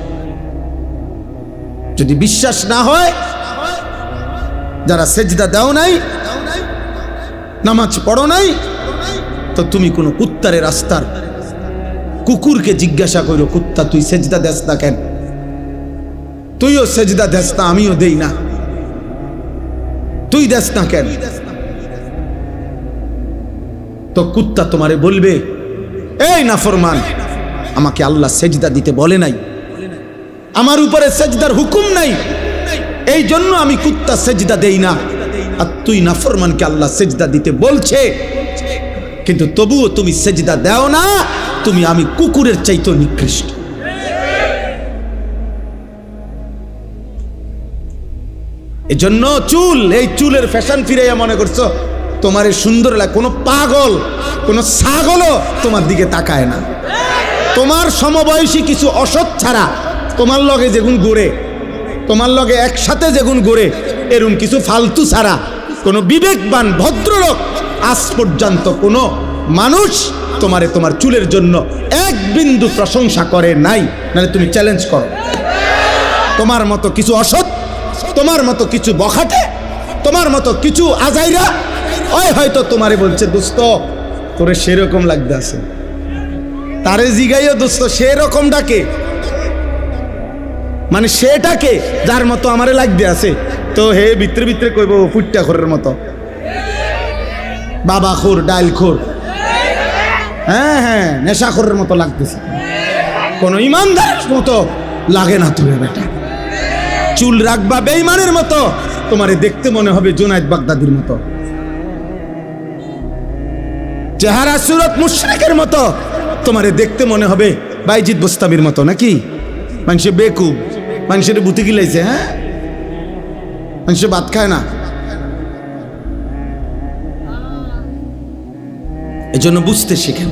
যদি বিশ্বাস না হয়, যারা সেজদা দাও নাই, নামাজ পড়ো নাই, তো তুমি কোনো কুত্তারে রাস্তার কুকুরকে জিজ্ঞাসা করো, কুত্তা তুই সেজদা দেস না কেন? তুইও সেজদা দেস না, আমিও দেই না, তুই দেস না কেন? তো কুত্তা তোমারে বলবে, এই নাফরমান, আমাকে আল্লাহ সেজদা দিতে বলে নাই, আমার উপরে সেজদার হুকুম নাই, এই জন্য আমি কুত্তা সেজদা দেই না। আর তুই নাফরমানকে আল্লাহ সেজদা দিতে বলছে, কিন্তু তবুও তুমি সেজদা দাও না, তুমি আমি কুকুরের চাইতে নিকৃষ্ট। এজন্য চুল, এই চুলের ফ্যাশন ফিরাইয়া মনে করছো তোমার এই সুন্দর লাগে। কোনো পাগল, কোনো ছাগলও তোমার দিকে তাকায় না। তোমার সমবয়সী কিছু অসৎ ছাড়া তোমার লগে যেগুন ঘুরে, তোমার লগে একসাথে যেগুন ঘুরে, এরকম কিছু ফালতু ছাড়া কোনো বিবেকবান ভদ্রলোক আজ পর্যন্ত কোনো মানুষ তোমারে তোমার চুলের জন্য এক বিন্দু প্রশংসা করে নাই। নাহলে তুমি চ্যালেঞ্জ করো। তোমার মতো কিছু অসৎ, তোমার মতো কিছু বখাটে, তোমার মতো কিছু আজাইরা ওই হয়তো তোমারে বলছে দোস্ত তোরে সেরকম লাগতে আছে, তারে জিগাইও দোস্ত সেরকম ডাকে, মানে সেটাকে যার মতো আমারে লাগতে আছে। তো হে ভিতরে ভিতরে কইব ফুটটা খোরের মতো, বাবা খোর, ডাইল খোর, হ্যাঁ হ্যাঁ নেশাখোরের মতো লাগতেছে, কোনো ইমানদারের মতো লাগে না। তুমি বেটা চুল রাখবা বেঈমানের মতো, তোমারে দেখতে মনে হবে জুনায়েদ বাগদাদির মতো, চেহারা সুরত মুশরিকের মতো, তোমারে দেখতে মনে হবে বাইজিদ বোস্তামির মতো। নাকি মানুষে বেকুব, মানুষের বুতি গিলাইছে, হ্যাঁ মানুষে ভাত খায় না। এজন্য বুঝতে শিখেন।